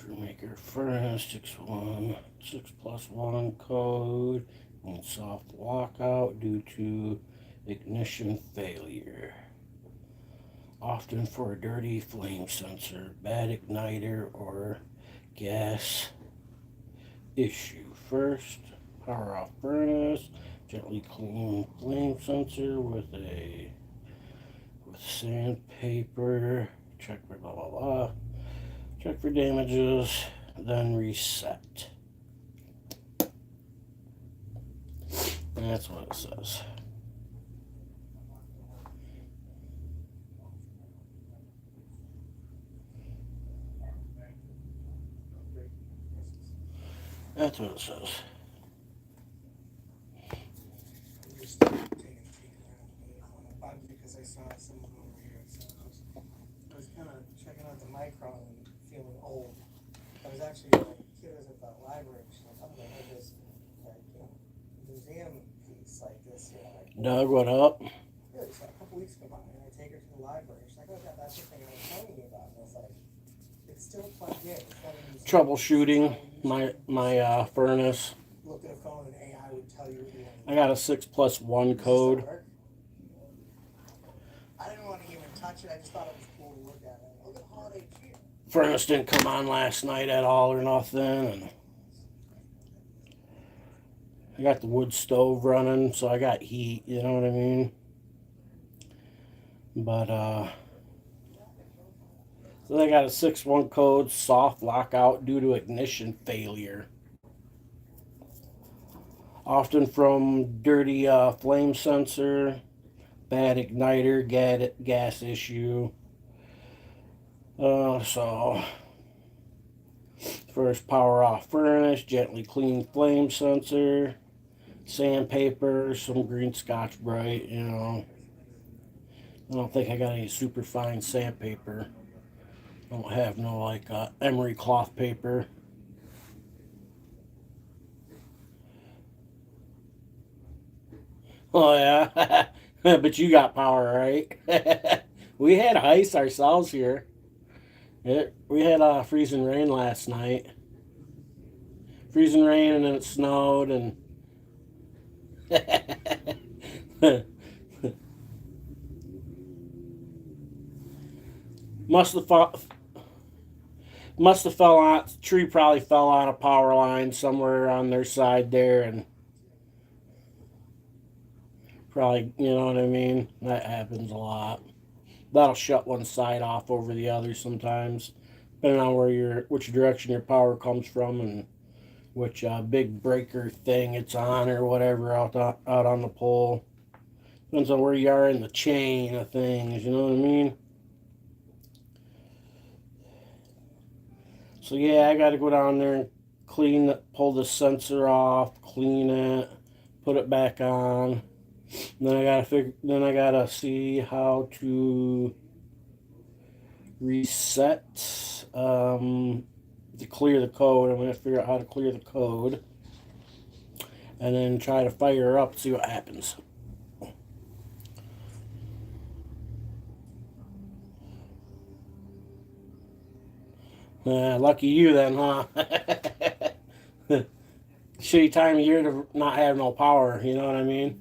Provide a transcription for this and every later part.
ComfortMaker Furnace 6+1 code and soft lockout due to ignition failure. Often for a dirty flame sensor, bad igniter, or gas issue. First, power off furnace. Gently clean flame sensor with sandpaper. Check for blah blah blah. Check for damages, then reset. That's what it says. That's what it says. I'm just taking a peek around the bug because I saw someone over here. So I was kind of checking out the micron and feeling old. I was actually like a kid was at the library. She's like, I'm gonna have this museum piece like this. Doug, what up? Yeah, so a couple weeks go by and I take her to the library. She's like, oh yeah, that's the thing I was telling you about. And I was like, it's still plugged in. It's not a Troubleshooting my furnace. Look at a phone and AI would tell you. I got a 6+1 code. I didn't want to even touch it. I just thought it was cool to look at it. Look at the holiday tree. Furnace didn't come on last night at all or nothing. And I got the wood stove running, so I got heat, you know what I mean? But, so they got a 6+1 code, soft lockout due to ignition failure. Often from dirty flame sensor, bad igniter, gas issue. So, first power off furnace, gently clean flame sensor, sandpaper, some green Scotch Brite, you know. I don't think I got any super fine sandpaper. I don't have no like emery cloth paper. Oh yeah, but you got power, right? We had ice ourselves here. We had freezing rain last night. Freezing rain and then it snowed and must have fell on, tree probably fell on a power line somewhere on their side there and probably, you know what I mean? That happens a lot. That'll shut one side off over the other sometimes, depending on which direction your power comes from and which big breaker thing it's on or whatever out on the pole. Depends on where you are in the chain of things, you know what I mean? So yeah, I got to go down there and pull the sensor off, clean it, put it back on. Then I gotta see how to reset to clear the code. I'm gonna figure out how to clear the code, and then try to fire her up, see what happens. Lucky you then, huh? Shitty time of year to not have no power. You know what I mean?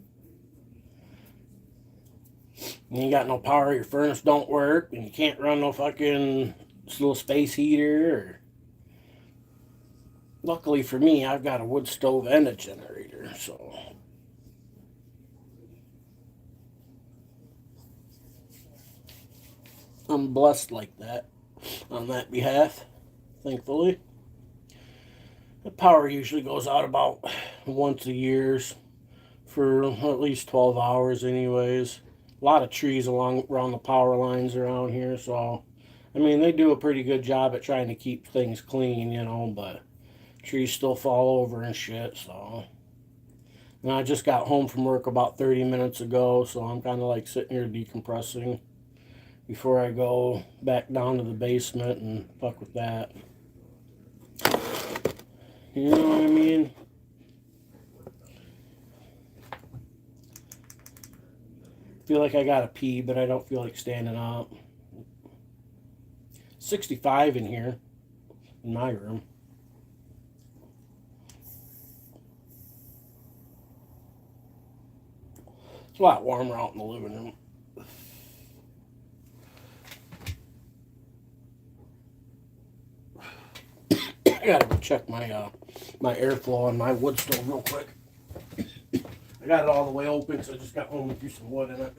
You ain't got no power, your furnace don't work, and you can't run no fucking little space heater. Luckily for me, I've got a wood stove and a generator, so. I'm blessed like that, on that behalf, thankfully. The power usually goes out about once a year for at least 12 hours anyways. A lot of trees around the power lines around here, so I mean they do a pretty good job at trying to keep things clean, you know, but trees still fall over and shit, so. And I just got home from work about 30 minutes ago, so I'm kind of like sitting here decompressing before I go back down to the basement and fuck with that. You know what I mean? Feel like I gotta pee, but I don't feel like standing up. 65 in here. in my room. It's a lot warmer out in the living room. I gotta go check my my airflow on my wood stove real quick. I got it all the way open, so I just got home and threw some wood in it.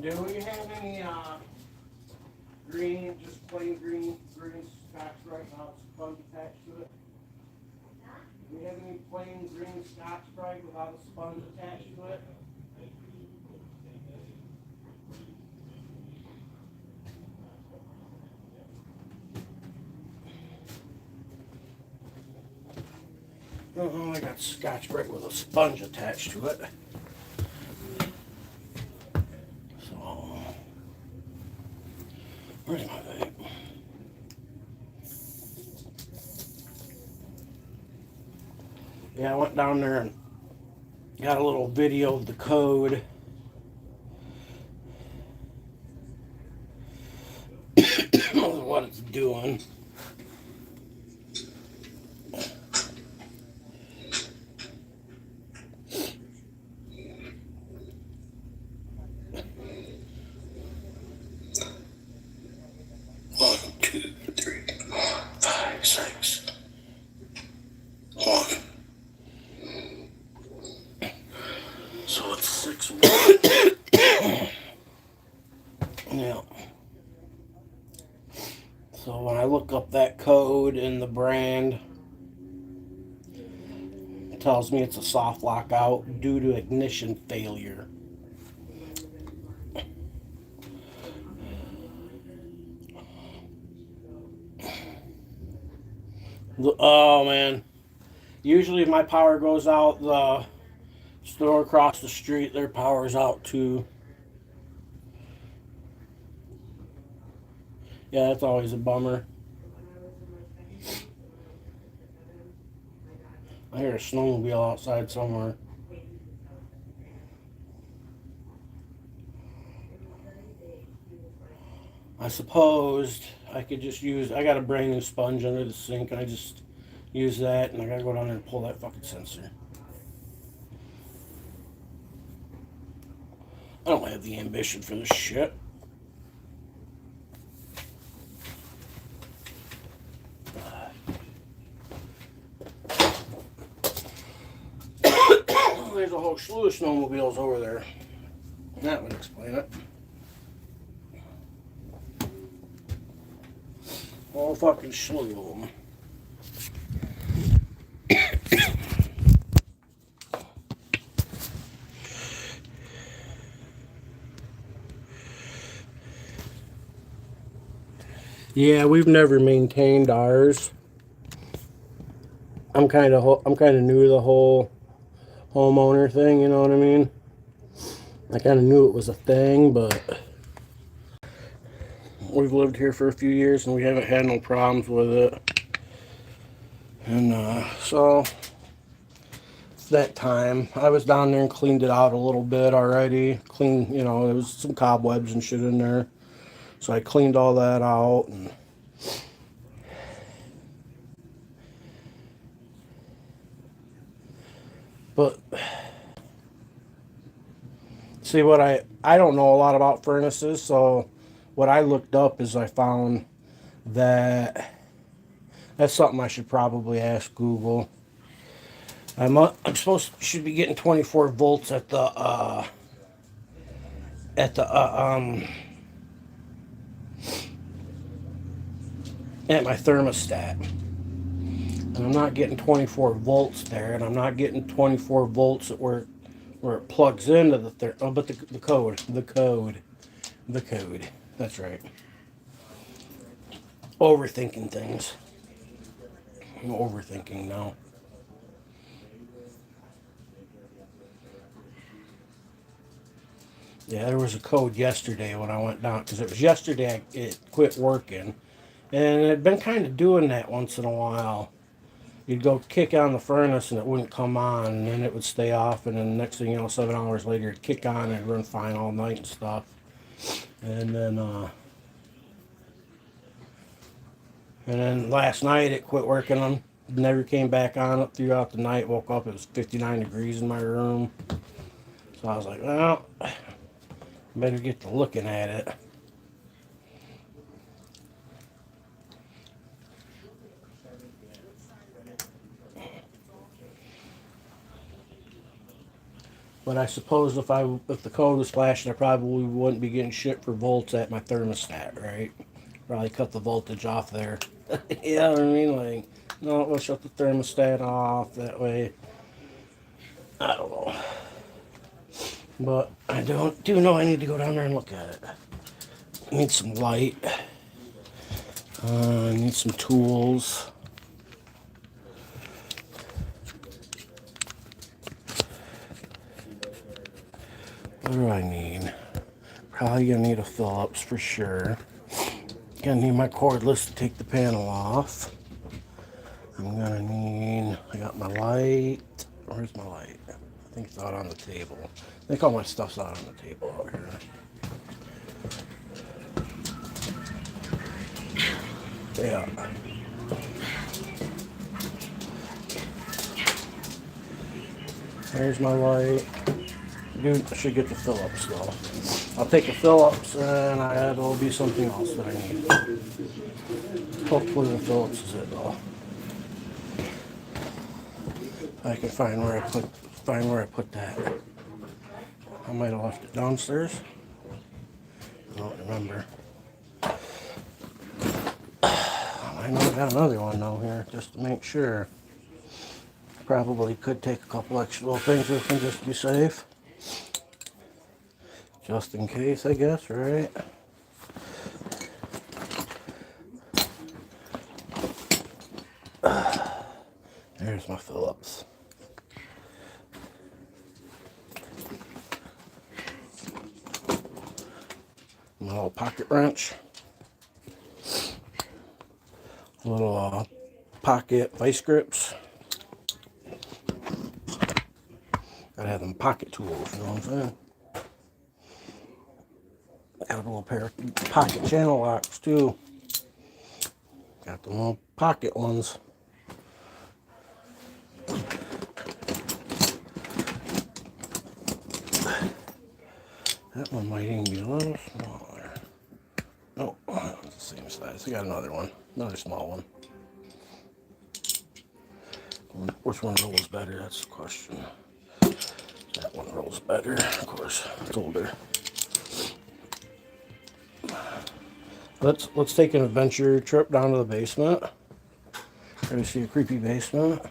Do we have any green, just plain green Scotch Brite without sponge attached to it? Do we have any plain green Scotch Brite without a sponge attached to it? Oh, I got Scotch Brite with a sponge attached to it. So, where's my vape? Yeah, I went down there and got a little video of the code. What it's doing. So it's 6 Yeah. So when I look up that code in the brand, it tells me it's a soft lockout due to ignition failure. Oh man. Usually if my power goes out, the store across the street, their power's out too. Yeah, that's always a bummer. I hear a snowmobile outside somewhere. I supposed I could just use, I got a brand new sponge under the sink, and I just use that, and I gotta go down there and pull that fucking sensor. I don't have the ambition for this shit. There's a whole slew of snowmobiles over there. That would explain it. Whole fucking slew of them. Yeah, we've never maintained ours. I'm kind of new to the whole homeowner thing, you know what I mean? I kind of knew it was a thing, but we've lived here for a few years and we haven't had no problems with it. And so it's that time. I was down there and cleaned it out a little bit already. Cleaned, you know, there was some cobwebs and shit in there. So I cleaned all that out. And but see, what I don't know a lot about furnaces, so what I looked up is I found that that's something I should probably ask Google. I'm should be getting 24 volts at the at my thermostat, and I'm not getting 24 volts there, and I'm not getting 24 volts at where it plugs into the but the code. That's right. Overthinking things. I'm overthinking now. Yeah, there was a code yesterday when I went down, because it was yesterday it quit working, and it had been kind of doing that once in a while. You'd go kick on the furnace and it wouldn't come on, and then it would stay off, and then the next thing you know, 7 hours later, it'd kick on and it'd run fine all night and stuff. And then last night it quit working on, never came back on up throughout the night. Woke up, it was 59 degrees in my room. So I was like, well, better get to looking at it. But I suppose if the code was flashing, I probably wouldn't be getting shit for volts at my thermostat, right? Probably cut the voltage off there. You know what I mean? Like, no, we'll shut the thermostat off that way. I don't know. But I do know I need to go down there and look at it. I need some light. I need some tools. What do I need? Probably gonna need a Phillips for sure. Gonna need my cordless to take the panel off. I'm gonna need, I got my light. Where's my light? I think it's out on the table. I think all my stuff's out on the table out here. Yeah. There's my light. Dude, I should get the Phillips though. I'll take the Phillips, and it'll be something else that I need. Hopefully the Phillips is it though. I can find where I put that. I might have left it downstairs. I don't remember. I know I got another one though here, just to make sure. Probably could take a couple extra little things with me just to be safe. Just in case, I guess, right? There's my Phillips. My little pocket wrench. A little pocket vice grips. Gotta have them pocket tools, you know what I'm saying? Got a little pair of pocket channel locks too. Got the little pocket ones. That one might even be a little smaller. Oh, it's the same size. I got another one, another small one. Which one rolls better? That's the question. That one rolls better, of course. It's older. Let's take an adventure trip down to the basement. Ready to see a creepy basement?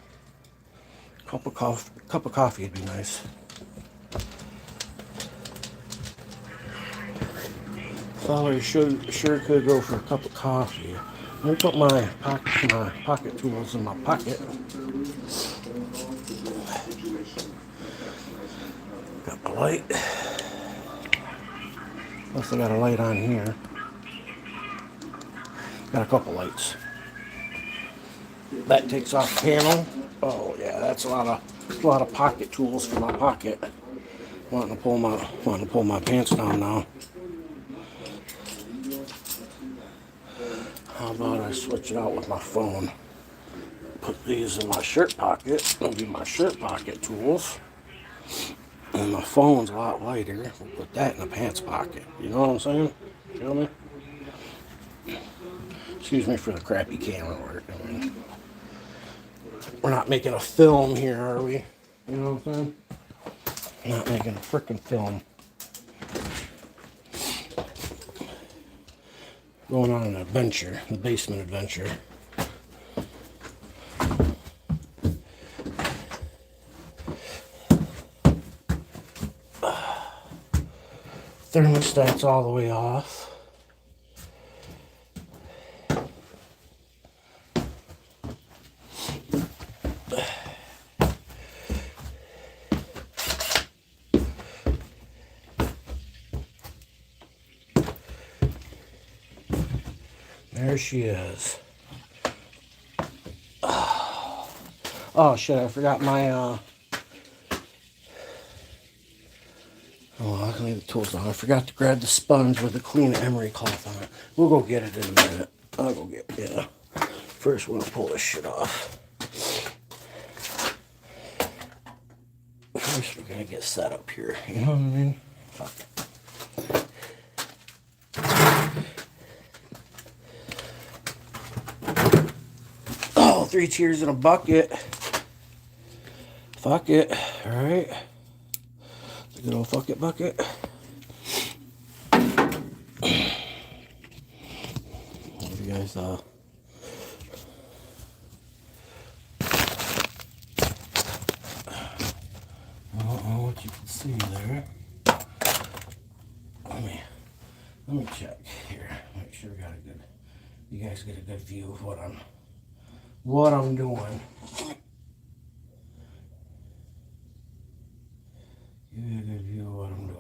Cup of coffee would be nice. Thought I sure could go for a cup of coffee. Let me put my pocket tools in my pocket. Got the light. Plus I got a light on here. Got a couple lights. That takes off the panel. Oh yeah, that's a lot of pocket tools for my pocket. Wanting to pull my pants down now. How about I switch it out with my phone? Put these in my shirt pocket. That'll be my shirt pocket tools. And my phone's a lot lighter. We'll put that in the pants pocket. You know what I'm saying? Feel me? Excuse me for the crappy camera work. I mean, we're not making a film here, are we? You know what I'm saying? Not making a frickin' film. Going on an adventure, the basement adventure. Thermostat's all the way off. There she is. Oh shit, I forgot my oh, I can leave the tools down. I forgot to grab the sponge with the clean emery cloth on it. We'll go get it in a minute. I'll go get it. Yeah. First we're gonna pull this shit off. First we're gonna get set up here. You know what I mean? Fuck it. Oh, 3 cheers in a bucket. Fuck it. Alright. It's a good old fuck it bucket. Give you guys I don't know what you can see there. Let me check here. Make sure we got a good, you guys get a good view of what I'm doing. Give you a good view of what I'm doing.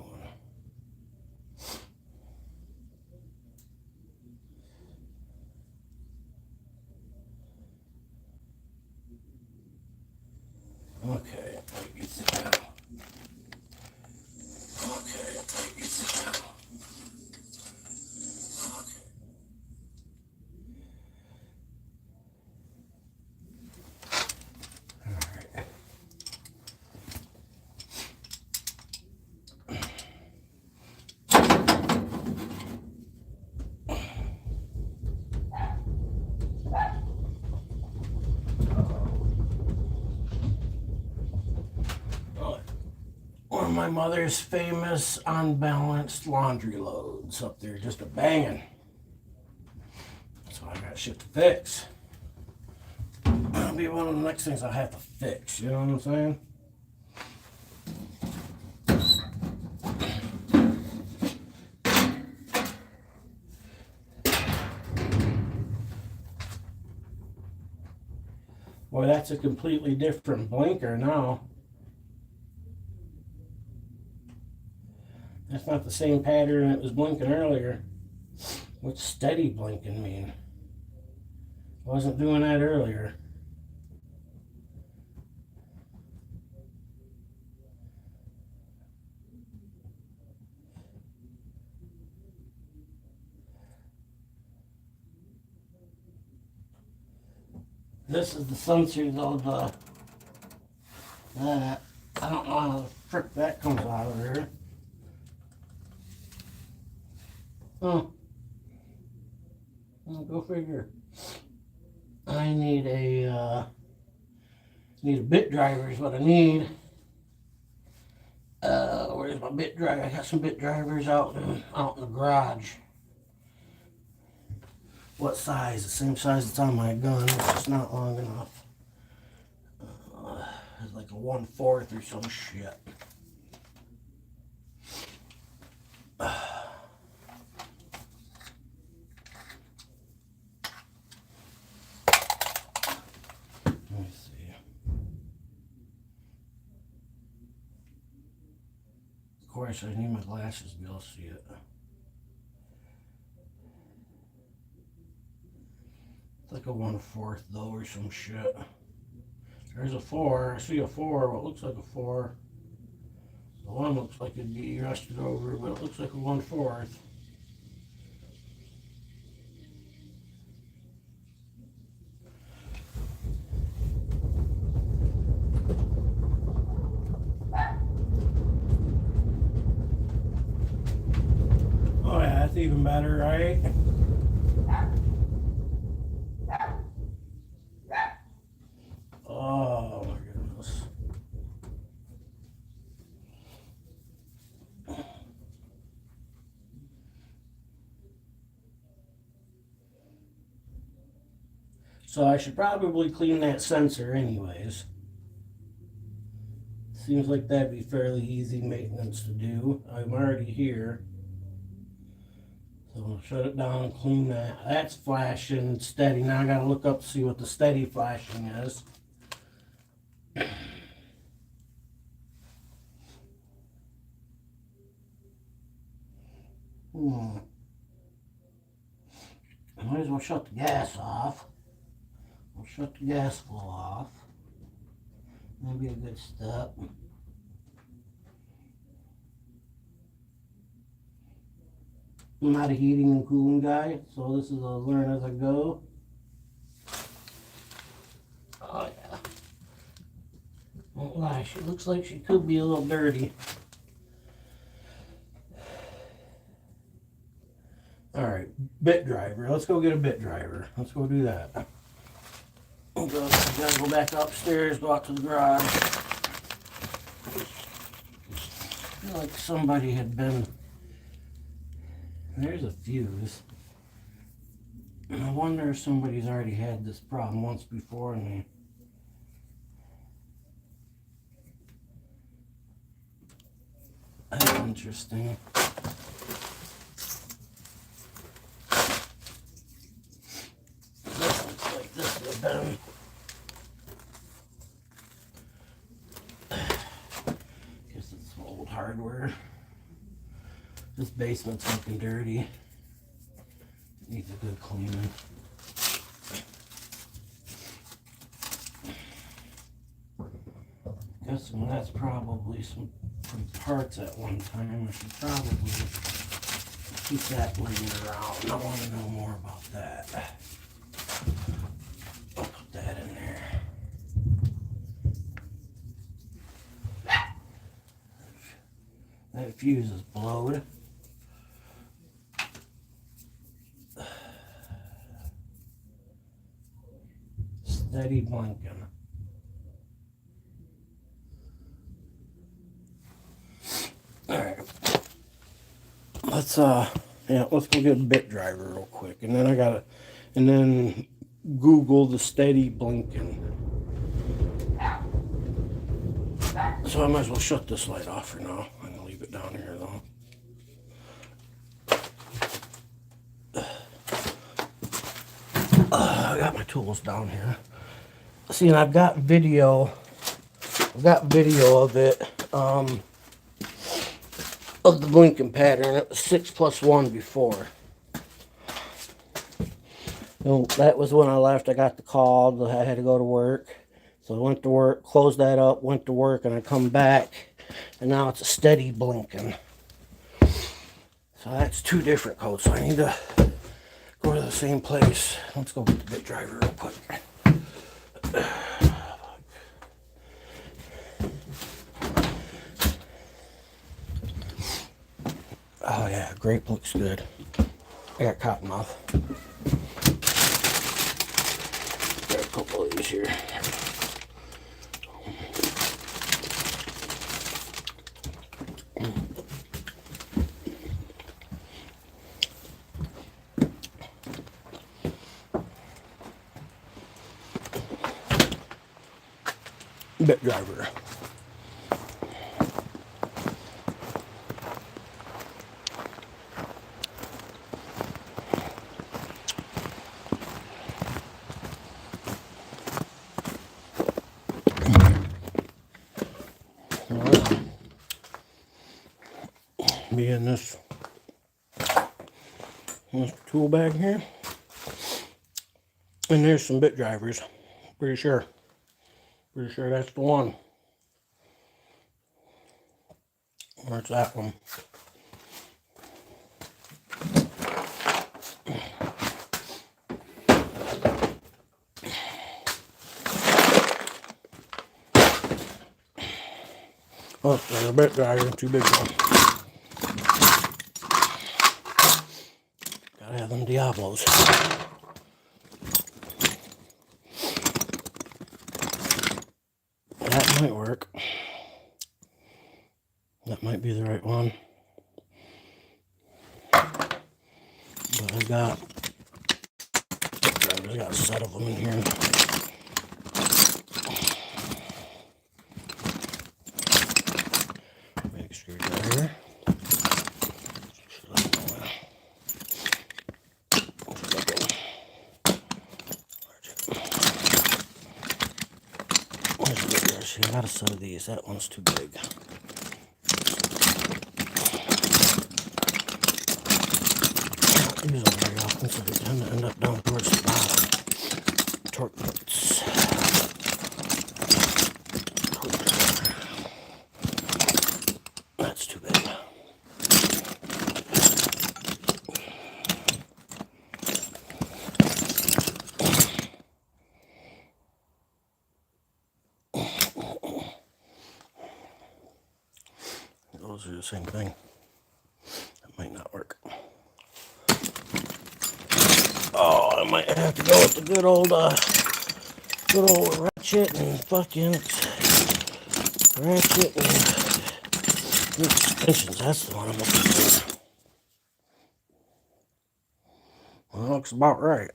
Okay, take you sit down. Okay, take you sit down. Okay. All right. One of my mother's famous unbalanced laundry loads up there, just a banging. So I got shit to fix. That'll be one of the next things I have to fix, you know what I'm saying? Boy, that's a completely different blinker now. That's not the same pattern it was blinking earlier. What's steady blinking mean? Wasn't doing that earlier. This is the sensor though, that I don't know how the frick that comes out of there. Oh. Well, go figure. I need a bit driver is what I need. Where's my bit driver? I got some bit drivers out in the garage. What size? The same size that's on my gun. It's just not long enough. It's like a 1/4 or some shit. Let me see. Of course, I need my glasses to be able to see it. It's like a 1/4 though, or some shit. There's a 4. I see a 4. What looks like a 4. The one looks like it'd be rusted over, but it looks like a 1/4. Oh yeah, that's even better, right? Oh my goodness. So I should probably clean that sensor anyways. Seems like that'd be fairly easy maintenance to do. I'm already here. So I'll shut it down and clean that. That's flashing steady. Now I gotta look up to see what the steady flashing is. Might as well shut the gas off. I'll shut the gas flow off. That'd be a good step. I'm not a heating and cooling guy, so this is a learn as I go. Oh yeah. Won't lie, she looks like she could be a little dirty. Alright, bit driver. Let's go get a bit driver. Let's go do that. I gotta go back upstairs, go out to the garage. I feel like somebody had been... There's a fuse. I wonder if somebody's already had this problem once before me. That's interesting. This looks like this would have been. Guess it's some old hardware. This basement's looking dirty. Needs a good cleaning. Guessing that's probably some parts at one time. I should probably keep that laying around. I want to know more about that. I'll put that in there. That fuse is blowed. Steady blinking. Alright. Let's go get a bit driver real quick. And then Google the steady blinking. So I might as well shut this light off for now. I'm gonna leave it down here though. I got my tools down here. See, and I've got video of it, of the blinking pattern. It was 6+1 before. So that was when I left. I got the call. I had to go to work. So I went to work, closed that up, went to work, and I come back, and now it's a steady blinking. So that's two different codes. So I need to go to the same place. Let's go get the bit driver real quick. Oh yeah, grape looks good. I got cottonmouth. Got a couple of these here. Bit driver. Be in this tool bag here. And there's some bit drivers. Pretty sure that's the one. Where's that one? Oh, there's a bit driver, too big one. Gotta have them Diablos. That might work. That might be the right one. But I got a set of them in here. Big screwdriver. I got a set of these. That one's too big. Use them very often, so they tend to end up down towards the bottom. Torque nuts. That's too big. Those are the same thing. That might not work. Oh, I might have to go with the good old ratchet and fucking ratchet and extensions. That's the one I'm looking for. Well, that looks about right.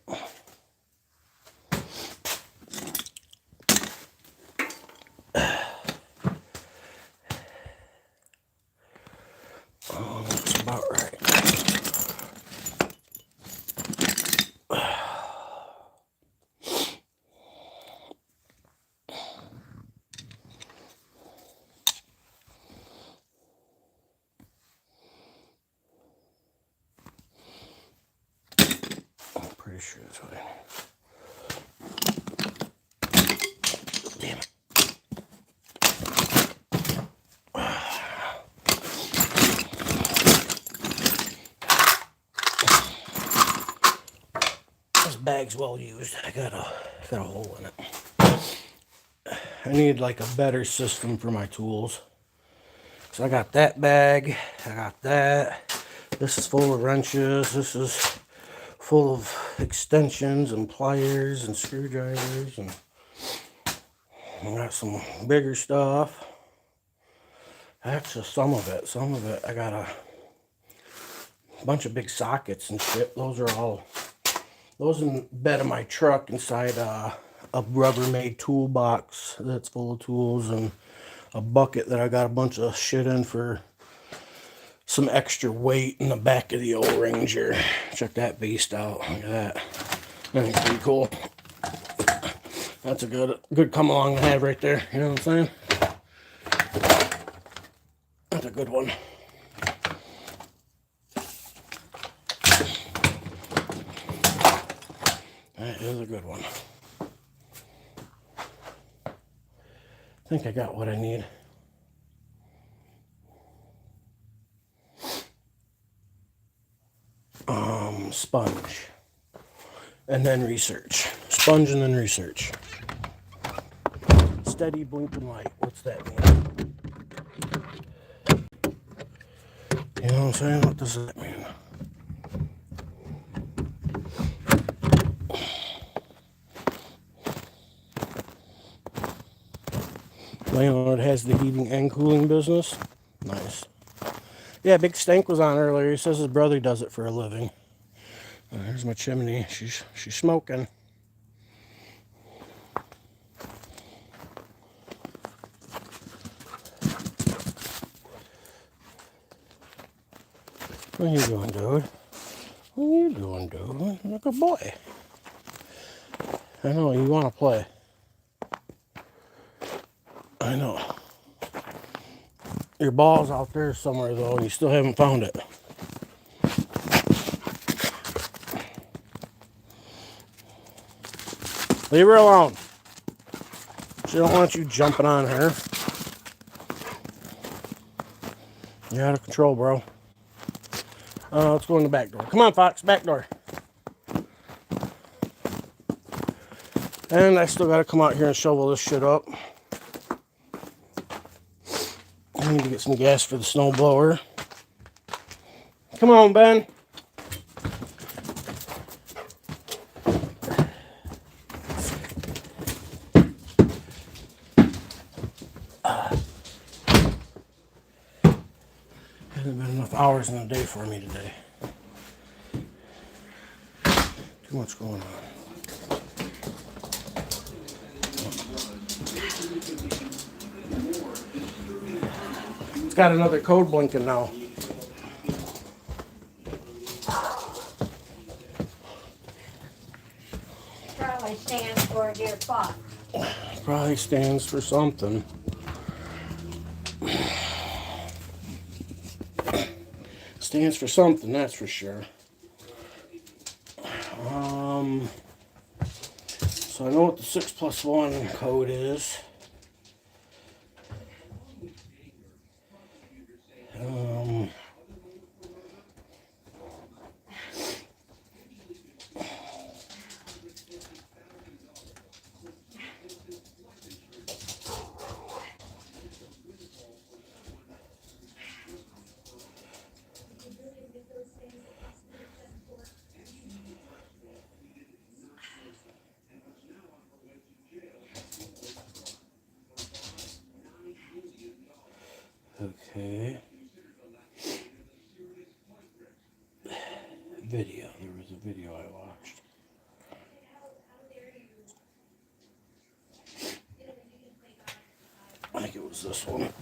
Oh, looks about right. Pretty sure that's what I need. Damn it. This bag's well used. I got a hole in it. I need like a better system for my tools. So I got that bag. I got that. This is full of wrenches. This is full of extensions and pliers and screwdrivers, and I got some bigger stuff. That's just some of it. Some of it I got a bunch of big sockets and shit. Those in the bed of my truck inside a Rubbermaid toolbox that's full of tools, and a bucket that I got a bunch of shit in for some extra weight in the back of the old Ranger. Check that beast out. Look at that. That's pretty cool. That's a good come along to have right there. You know what I'm saying? That's a good one. That is a good one. I think I got what I need. Sponge. And then research. Sponge and then research. Steady blinking light. What's that mean? You know what I'm saying? What does that mean? Landlord has the heating and cooling business. Nice. Yeah, Big Stank was on earlier. He says his brother does it for a living. There's my chimney. She's smoking. What are you doing, dude? What are you doing, dude? You're a good boy. I know, you want to play. I know. Your ball's out there somewhere, though, and you still haven't found it. Leave her alone. She don't want you jumping on her. You're out of control, bro. Let's go in the back door. Come on, Fox, back door. And I still got to come out here and shovel this shit up. I need to get some gas for the snow blower. Come on, Ben. Hasn't been enough hours in the day for me today. Too much going on. It's got another code blinking now. Probably stands for a dear fox. Probably stands for something. Stands for something, that's for sure. So I know what the 6+1 code is. Okay. Video. There was a video I watched. I think it was this one.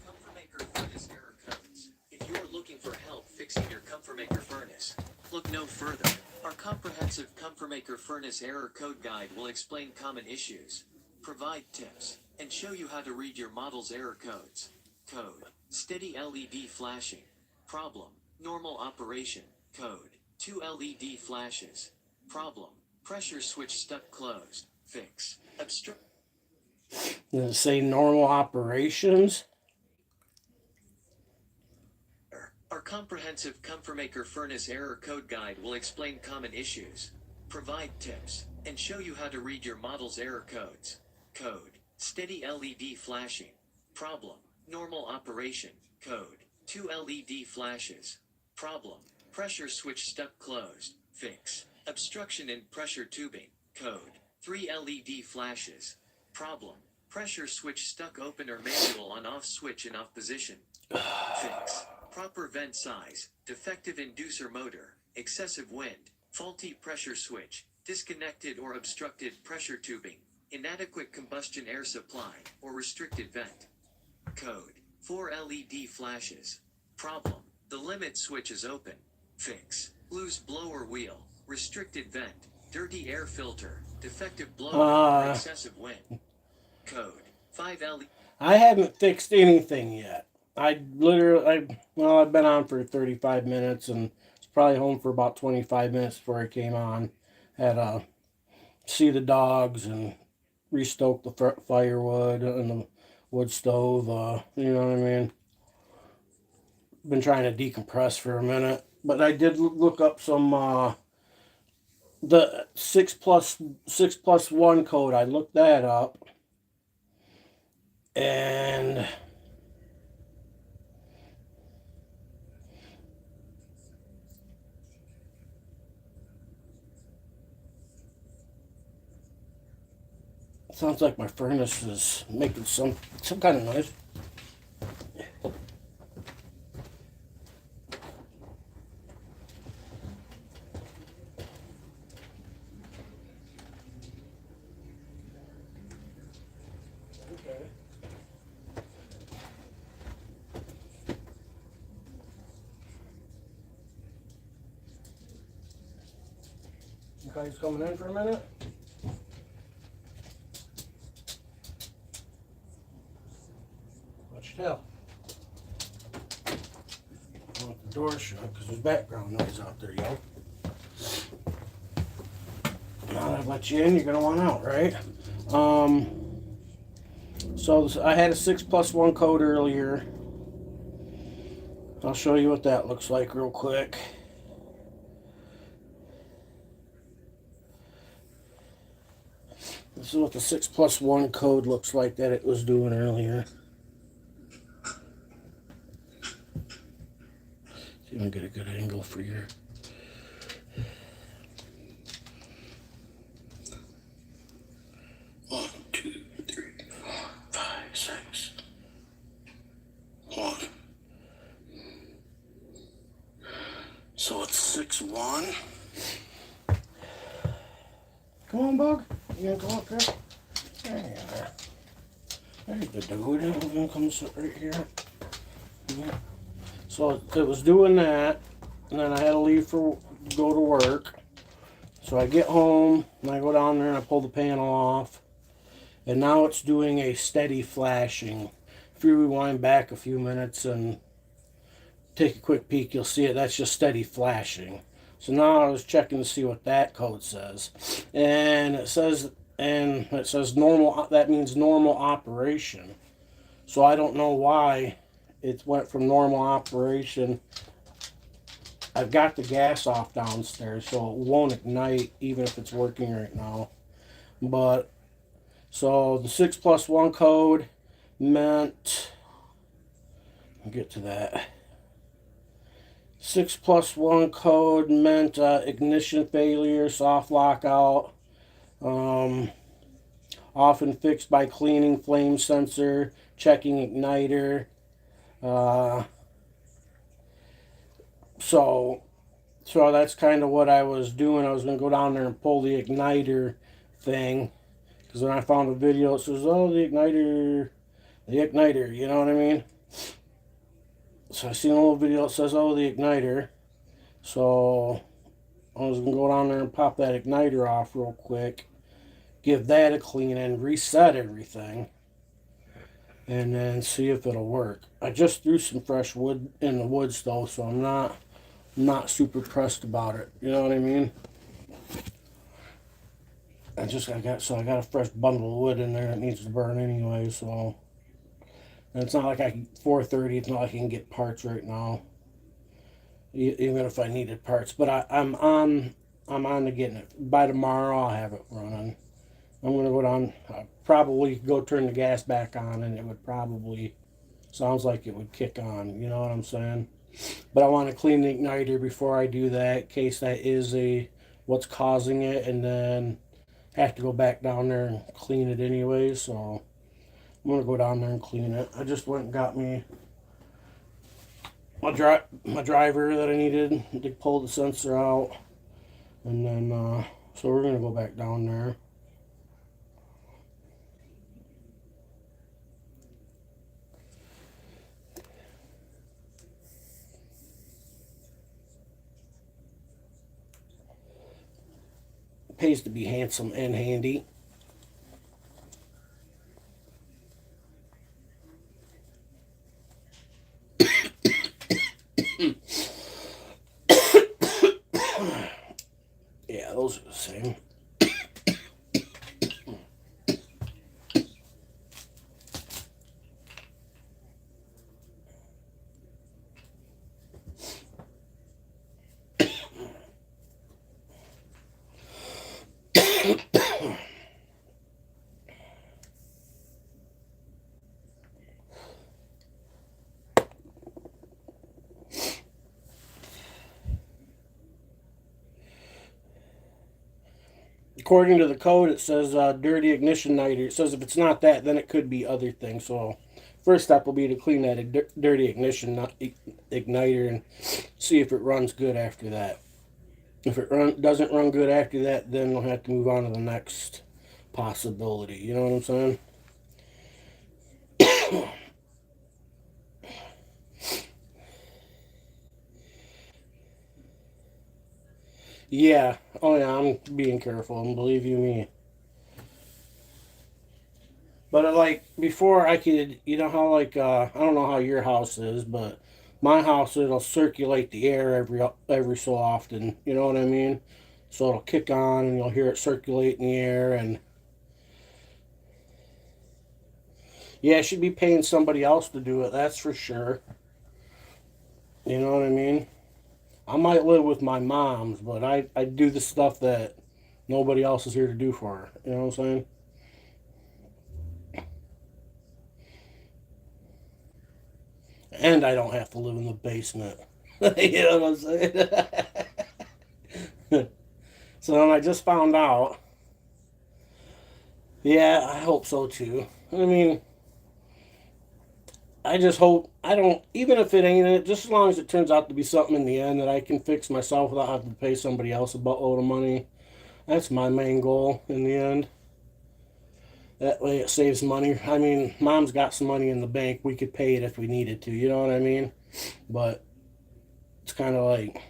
ComfortMaker Furnace error codes. If you're looking for help fixing your ComfortMaker Furnace, look no further. Our comprehensive ComfortMaker Furnace error code guide will explain common issues, provide tips, and show you how to read your model's error codes. Code: steady LED flashing. Problem: normal operation. Code: 2 LED flashes. Problem: pressure switch stuck closed. Fix: Does it say normal operations? Our comprehensive ComfortMaker Furnace error code guide will explain common issues, provide tips, and show you how to read your model's error codes. Code: steady LED flashing. Problem: normal operation. Code: 2 LED flashes. Problem: pressure switch stuck closed. Fix: obstruction in pressure tubing. Code: 3 LED flashes. Problem: pressure switch stuck open or manual on-off switch in off position. Fix: proper vent size, defective inducer motor, excessive wind, faulty pressure switch, disconnected or obstructed pressure tubing, inadequate combustion air supply, or restricted vent. Code: 4 LED flashes. Problem: the limit switch is open. Fix: loose blower wheel, restricted vent, dirty air filter, defective blower, or excessive wind. Code: 5 LED. I haven't fixed anything yet. I've been on for 35 minutes and was probably home for about 25 minutes before I came on. Had to see the dogs and restoke the firewood and the wood stove. You know what I mean? Been trying to decompress for a minute. But I did look up some the 6+1 code, I looked that up, and sounds like my furnace is making some kind of noise. Okay. You guys coming in for a minute? Watch your tail. I want the door shut because there's background noise out there, yo. Now that I let you in, you're gonna want out, right? So I had a 6+1 code earlier. I'll show you what that looks like real quick. This is what the 6+1 code looks like that it was doing earlier. See if I can get a good angle for your. One, two, three, four, five, six. One. So it's 6-1. Come on, Bug. You gonna go up there? There you are. There's the dude. I'm gonna come sit right here. Yeah. So it was doing that, and then I had to leave for go to work. So I get home and I go down there and I pull the panel off, and now it's doing a steady flashing. If you rewind back a few minutes and take a quick peek, you'll see it. That's just steady flashing. So now I was checking to see what that code says, and it says normal. That means normal operation. So I don't know why it went from normal operation. I've got the gas off downstairs, so it won't ignite even if it's working right now. But so the 6+1 code meant. I'll get to that. 6+1 code meant ignition failure, soft lockout, often fixed by cleaning flame sensor, checking igniter. So that's kind of what I was doing. I was going to go down there and pull the igniter thing, because when I found a video, it says, oh, the igniter, you know what I mean? So I seen a little video that says, oh, the igniter. So I was going to go down there and pop that igniter off real quick, give that a clean and reset everything, and then see if it'll work. I just threw some fresh wood in the wood stove, so I'm not super pressed about it. You know what I mean? I got a fresh bundle of wood in there that needs to burn anyway, so. And it's not like 4:30, it's not like I can get parts right now, even if I needed parts. But I'm on to getting it. By tomorrow, I'll have it running. I'm going to go down, I'll probably go turn the gas back on, and it would probably, sounds like it would kick on, you know what I'm saying? But I want to clean the igniter before I do that, in case that is what's causing it, and then have to go back down there and clean it anyway, so. I'm going to go down there and clean it. I just went and got me my driver that I needed to pull the sensor out. And then, so we're going to go back down there. It pays to be handsome and handy. Yeah, those are the same. according to the code, it says dirty ignition igniter. It says if it's not that, then it could be other things. So first step will be to clean that dirty ignition igniter and see if it runs good after that. If it doesn't run good after that, then we'll have to move on to the next possibility. You know what I'm saying? Yeah. Oh yeah, I'm being careful, and believe you me. But like before, I could, you know how like I don't know how your house is, but my house it'll circulate the air every so often. You know what I mean? So it'll kick on, and you'll hear it circulate in the air, and yeah, I should be paying somebody else to do it. That's for sure. You know what I mean? I might live with my mom's, but I do the stuff that nobody else is here to do for her. You know what I'm saying? And I don't have to live in the basement. You know what I'm saying? So then I just found out. Yeah, I hope so too. I mean, I just hope I don't, even if it ain't it, just as long as it turns out to be something in the end that I can fix myself without having to pay somebody else a buttload of money. That's my main goal in the end. That way it saves money. I mean, mom's got some money in the bank. We could pay it if we needed to. You know what I mean? But it's kind of like,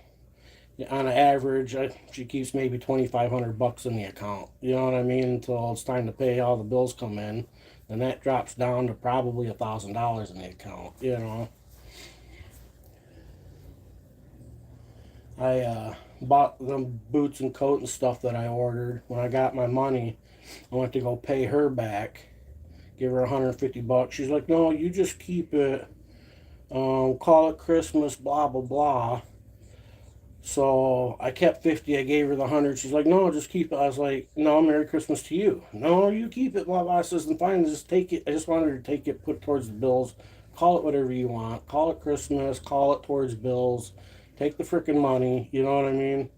on an average, she keeps maybe $2,500 in the account. You know what I mean? Until it's time to pay, all the bills come in, and that drops down to probably $1,000 in the account. You know, I bought the boots and coat and stuff that I ordered. When I got my money, I went to go pay her back, give her $150. She's like, "No, you just keep it. Call it Christmas, blah blah blah." So I kept 50. I gave her the 100. She's like, "No, just keep it." I was like, "No, Merry Christmas to you." "No, you keep it." Blah blah. I says, "And fine, just take it." I just wanted her to take it, put it towards the bills. Call it whatever you want. Call it Christmas. Call it towards bills. Take the freaking money. You know what I mean?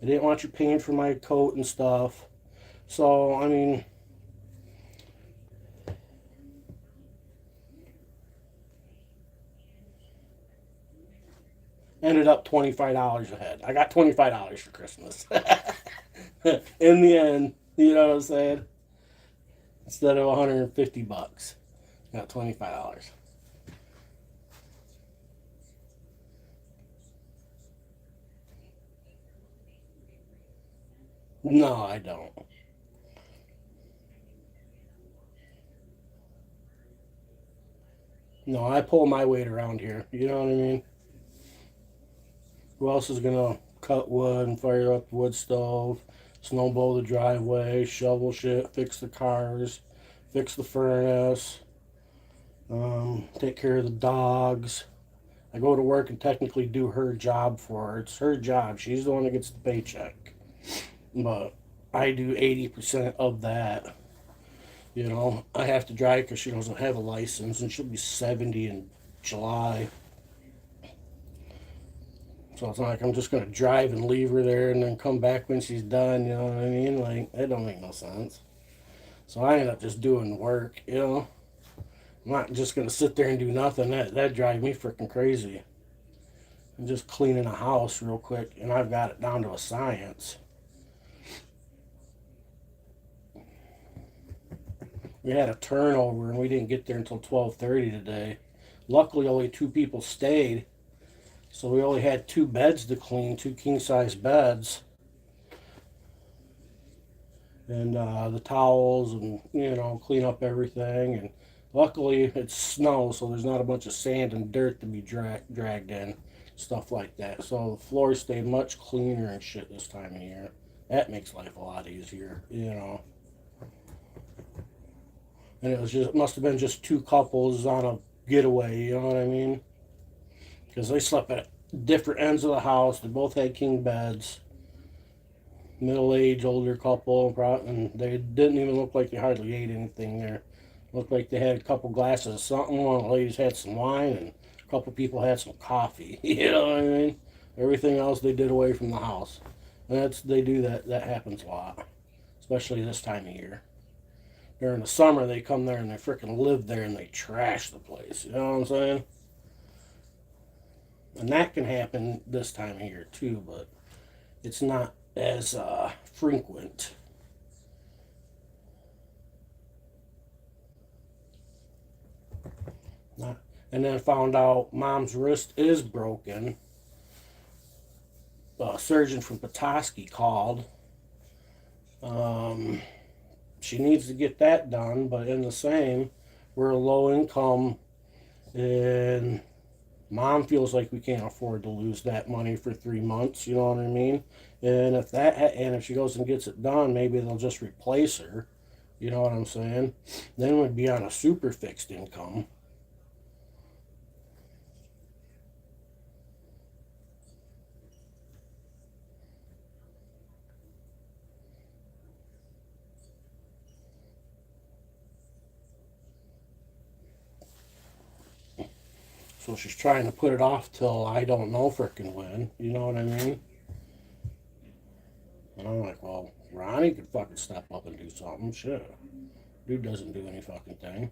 I didn't want you paying for my coat and stuff. So I mean, ended up $25 ahead. I got $25 for Christmas. In the end, you know what I'm saying? Instead of $150, got $25. No, I don't. No, I pull my weight around here. You know what I mean? Who else is gonna cut wood and fire up the wood stove, snowball the driveway, shovel shit, fix the cars, fix the furnace, take care of the dogs. I go to work and technically do her job for her. It's her job. She's the one that gets the paycheck. But I do 80% of that. You know, I have to drive because she doesn't have a license, and she'll be 70 in July. So it's not like I'm just going to drive and leave her there and then come back when she's done. You know what I mean? Like, that don't make no sense. So I end up just doing work, you know. I'm not just going to sit there and do nothing. That drives me freaking crazy. I'm just cleaning a house real quick, and I've got it down to a science. We had a turnover, and we didn't get there until 12:30 today. Luckily, only 2 people stayed, so we only had 2 beds to clean, 2 king-size beds, and the towels, and clean up everything. And luckily, it's snow, so there's not a bunch of sand and dirt to be dragged in, stuff like that. So the floors stay much cleaner and shit this time of year. That makes life a lot easier, you know. And it must have been just 2 couples on a getaway, you know what I mean? Because they slept at different ends of the house. They both had king beds. Middle-aged, older couple, and they didn't even look like they hardly ate anything there. Looked like they had a couple glasses of something. One of the ladies had some wine, and a couple people had some coffee. You know what I mean? Everything else they did away from the house. And they do that. That happens a lot. especially this time of year. During the summer, they come there and they freaking live there and they trash the place. You know what I'm saying? And that can happen this time of year too, but it's not as frequent. And then found out mom's wrist is broken. A surgeon from Petoskey called. She needs to get that done, but in the same, we're a low income, and mom feels like we can't afford to lose that money for 3 months. You know what I mean? And if she goes and gets it done, maybe they'll just replace her. You know what I'm saying? Then we'd be on a super fixed income. So she's trying to put it off till I don't know frickin' when. You know what I mean? And I'm like, well, Ronnie could fucking step up and do something. Shit. Dude doesn't do any fucking thing.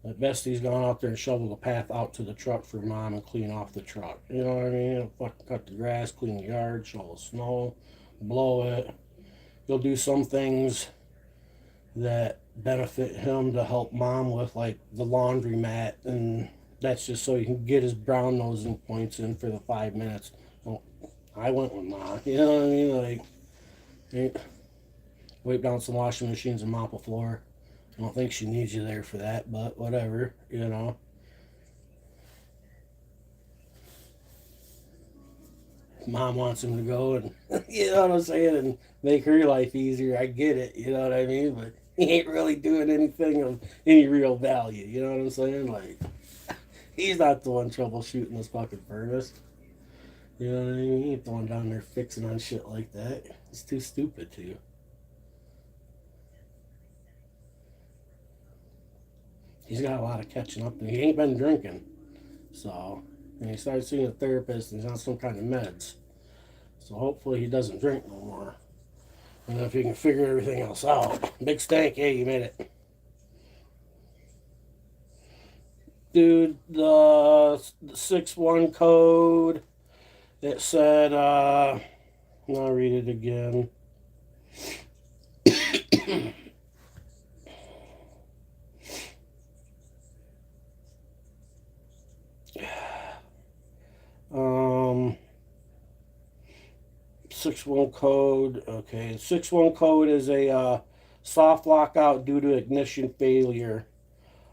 At best, he's gone out there and shoveled the path out to the truck for mom and clean off the truck. You know what I mean? He'll fucking cut the grass, clean the yard, shovel snow, blow it. He'll do some things that benefit him to help mom with, like the laundromat, and that's just so he can get his brown nosing points in for the 5 minutes. Well, I went with mom. You know what I mean? Like, wipe down some washing machines and mop a floor. I don't think she needs you there for that, but whatever, you know. Mom wants him to go and, you know what I'm saying, and make her life easier. I get it, you know what I mean? But he ain't really doing anything of any real value, you know what I'm saying? Like, he's not the one troubleshooting this fucking furnace. You know what I mean? He ain't the one down there fixing on shit like that. It's too stupid to. He's got a lot of catching up, and he ain't been drinking. So, and he started seeing a therapist, and he's on some kind of meds. So hopefully he doesn't drink no more. And if he can figure everything else out. Big Stank, hey, you made it. Dude, the 6-1 code, it said, I'll read it again. Um, 6-1 code. Okay, 6-1 code is a soft lockout due to ignition failure,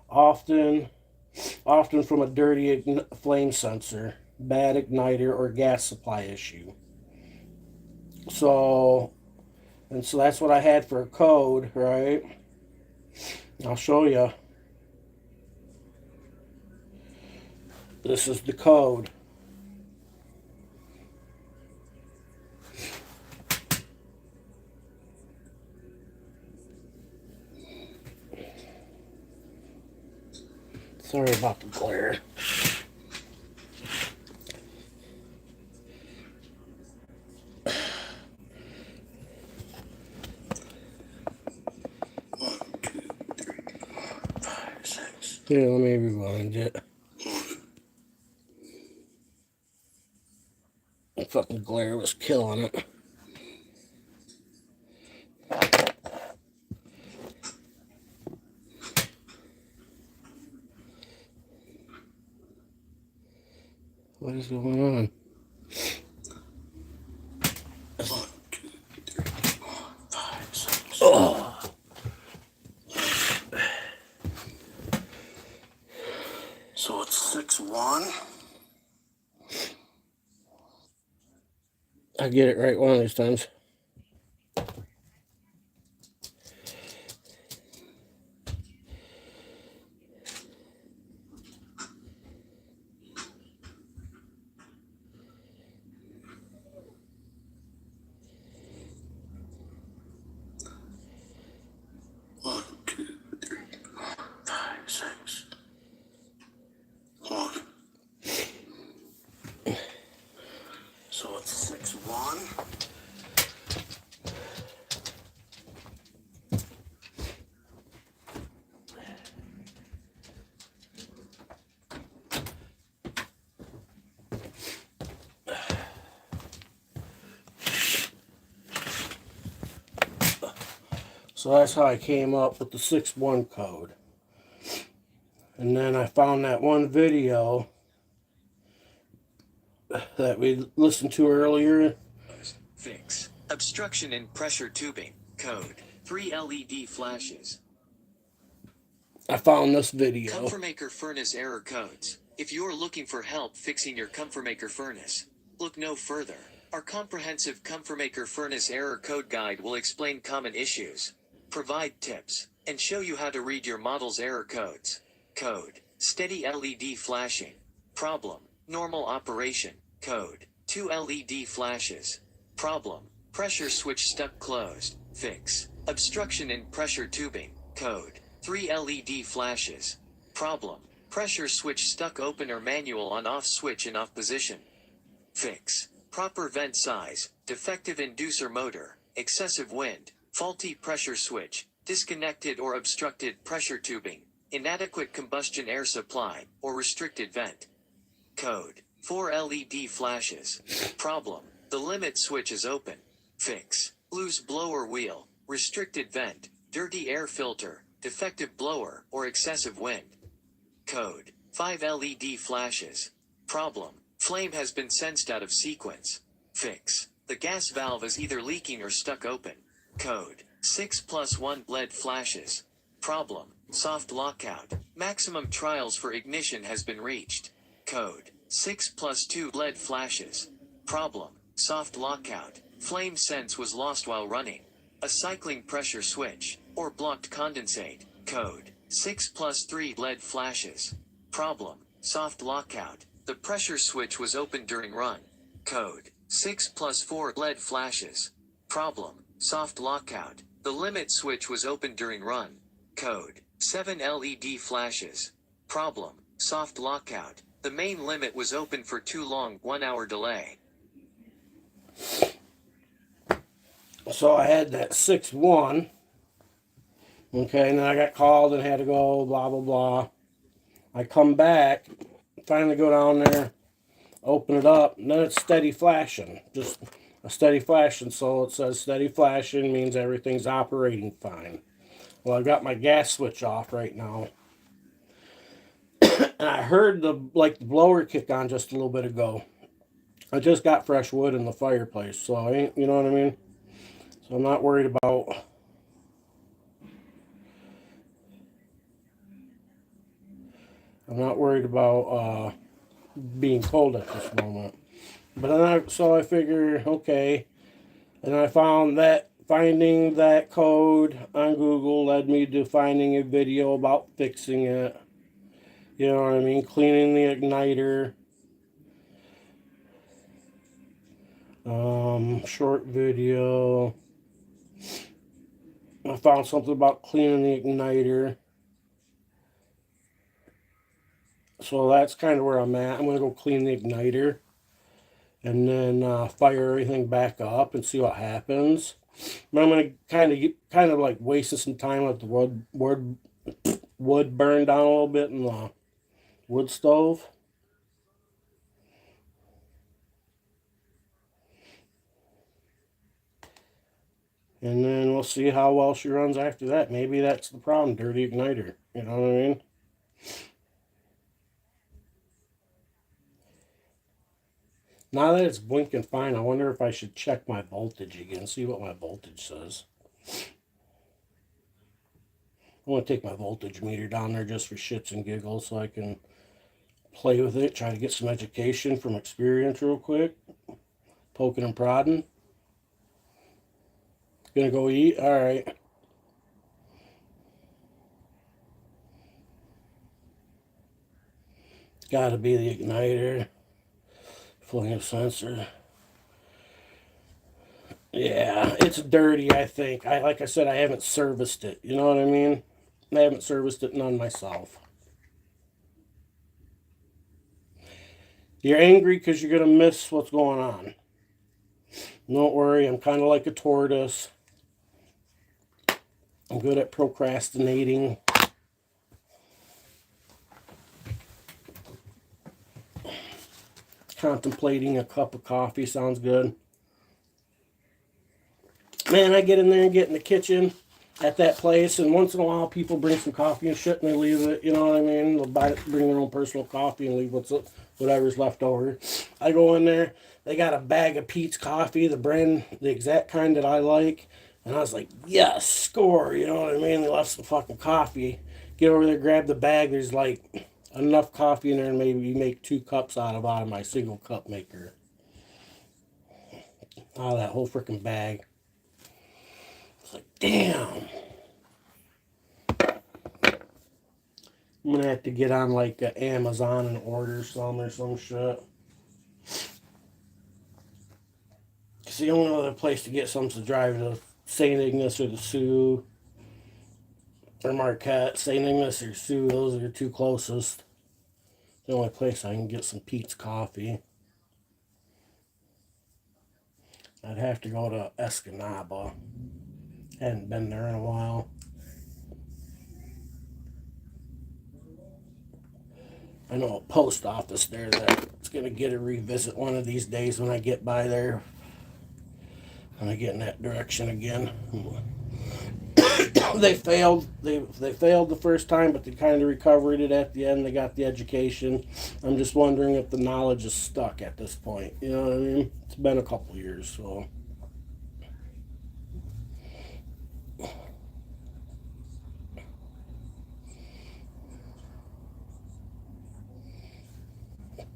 often from a dirty flame sensor, bad igniter, or gas supply issue. So that's what I had for a code, right? I'll show you. This is the code. Sorry about the glare. Here, let me rewind it. The fucking glare was killing it. What is going on? 1, 2, 3, 4, 5, 6. Oh. So it's 6-1. I get it right one of these times. So it's 6-1. So that's how I came up with the 6-1 code. And then I found that one video that we listened to earlier. Fix. Obstruction in pressure tubing. Code. 3 LED flashes. I found this video. ComfortMaker Furnace error codes. If you're looking for help fixing your ComfortMaker Furnace, look no further. Our comprehensive ComfortMaker Furnace error code guide will explain common issues, provide tips, and show you how to read your model's error codes. Code. Steady LED flashing. Problem. Normal operation. Code. 2 LED flashes. Problem. Pressure switch stuck closed. Fix. Obstruction in pressure tubing. Code. 3 LED flashes. Problem. Pressure switch stuck open or manual on-off switch in off position. Fix. Proper vent size. Defective inducer motor. Excessive wind. Faulty pressure switch. Disconnected or obstructed pressure tubing. Inadequate combustion air supply, or restricted vent. Code. 4 LED flashes. Problem. The limit switch is open. Fix. Loose blower wheel. Restricted vent. Dirty air filter. Defective blower, or excessive wind. Code. 5 LED flashes. Problem. Flame has been sensed out of sequence. Fix. The gas valve is either leaking or stuck open. Code. 6+1 LED flashes. Problem. Soft lockout. Maximum trials for ignition has been reached. Code. 6+2 LED flashes. Problem. Soft lockout. Flame sense was lost while running. A cycling pressure switch, or blocked condensate. Code. 6+3 LED flashes. Problem. Soft lockout. The pressure switch was open during run. Code. 6+4 LED flashes. Problem. Soft lockout. The limit switch was open during run. Code. 7 LED flashes. Problem. Soft lockout. The main limit was open for too long, 1 hour delay. So I had that 6-1. Okay, and then I got called and had to go, blah, blah, blah. I come back, finally go down there, open it up, and then it's steady flashing. Just a steady flashing. So it says steady flashing means everything's operating fine. Well, I got my gas switch off right now. And I heard the blower kick on just a little bit ago. I just got fresh wood in the fireplace, so I ain't, you know what I mean? So I'm not worried about being cold at this moment. But then I figure, okay. And I found that finding that code on Google led me to finding a video about fixing it. You know what I mean? Cleaning the igniter. Short video. I found something about cleaning the igniter. So that's kind of where I'm at. I'm going to go clean the igniter. And then fire everything back up and see what happens. But I'm going to kind of like wasting some time with the wood burn down a little bit in the wood stove. And then we'll see how well she runs after that. Maybe that's the problem, dirty igniter. You know what I mean? Now that it's blinking fine, I wonder if I should check my voltage again, see what my voltage says. I want to take my voltage meter down there just for shits and giggles so I can play with it, try to get some education from experience real quick. Poking and prodding. Gonna go eat? Alright. Gotta be the igniter. Flame sensor. Yeah, it's dirty, I think. Like I said, I haven't serviced it. You know what I mean? I haven't serviced it none myself. You're angry because you're going to miss what's going on. Don't worry, I'm kind of like a tortoise. I'm good at procrastinating. Contemplating a cup of coffee sounds good. Man, I get in there and get in the kitchen. at that place, and once in a while people bring some coffee and shit and they leave it, you know what I mean? They'll bring their own personal coffee and leave whatever's left over. I go in there, they got a bag of Pete's coffee, the exact kind that I like, and I was like, yes, score, you know what I mean? They left some fucking coffee. Get over there, grab the bag, there's like enough coffee in there and maybe make 2 cups out of my single cup maker. Out of that whole freaking bag. It's like, damn. I'm gonna have to get on like Amazon and order some or some shit. Cause the only other place to get some is to drive to St. Ignace or the Sioux or Marquette. St. Ignace or Sioux, those are the 2 closest. The only place I can get some Pete's coffee. I'd have to go to Escanaba. Hadn't been there in a while. I know a post office there that's going to get a revisit one of these days when I get by there. When I get in that direction again. They failed. They failed the first time, but they kind of recovered it at the end. They got the education. I'm just wondering if the knowledge is stuck at this point. You know what I mean? It's been a couple years, so.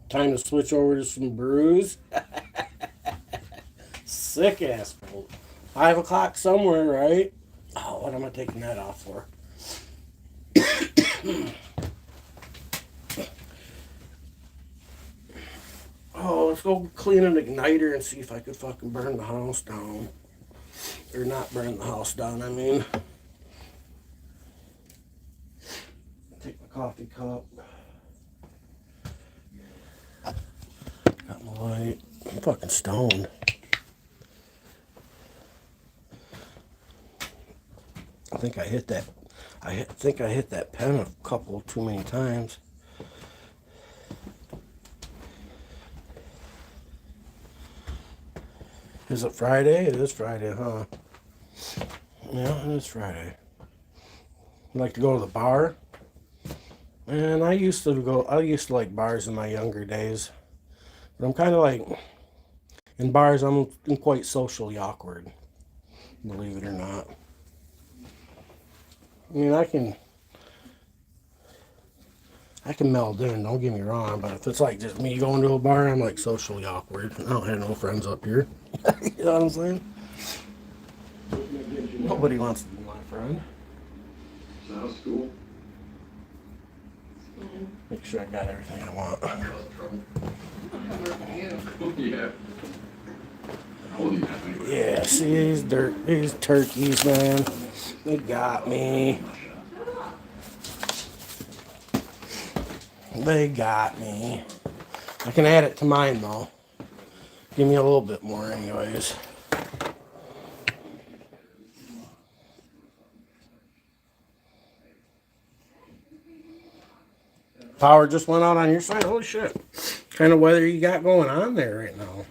Time to switch over to some brews. Sick ass. 5 o'clock somewhere, right? Oh, what am I taking that off for? Oh, let's go clean an igniter and see if I could fucking burn the house down. Or not burn the house down, I mean. Take my coffee cup. Got my light. I'm fucking stoned. I think I hit that. I think I hit that pen a couple too many times. Is it Friday? It is Friday, huh? Yeah, it is Friday. I like to go to the bar. And I used to like bars in my younger days. But I'm kind of like, in bars, I'm quite socially awkward. Believe it or not. I mean, I can meld in, don't get me wrong, but if it's like just me going to a bar, I'm like socially awkward. I don't have no friends up here. You know what I'm saying? Nobody wants to be my friend. So how's school? Make sure I got everything I want. Yeah. How old are you now anyway? Yeah, see these turkeys, man. They got me. They got me. I can add it to mine though. Give me a little bit more anyways. Power just went out on your side? Holy shit. What kind of weather you got going on there right now?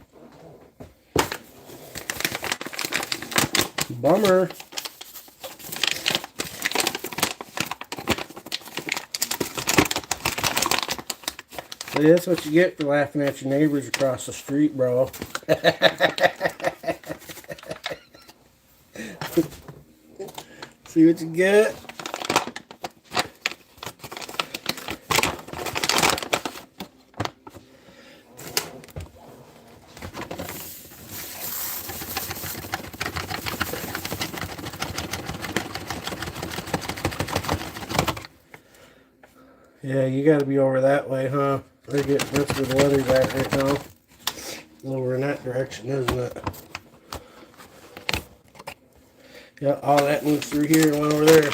Bummer. See, that's what you get for laughing at your neighbors across the street, bro. See what you get? Yeah, you gotta be over that way, huh? That's where the weather's at right now. Over in that direction, isn't it? Yeah, all that moved through here and went over there.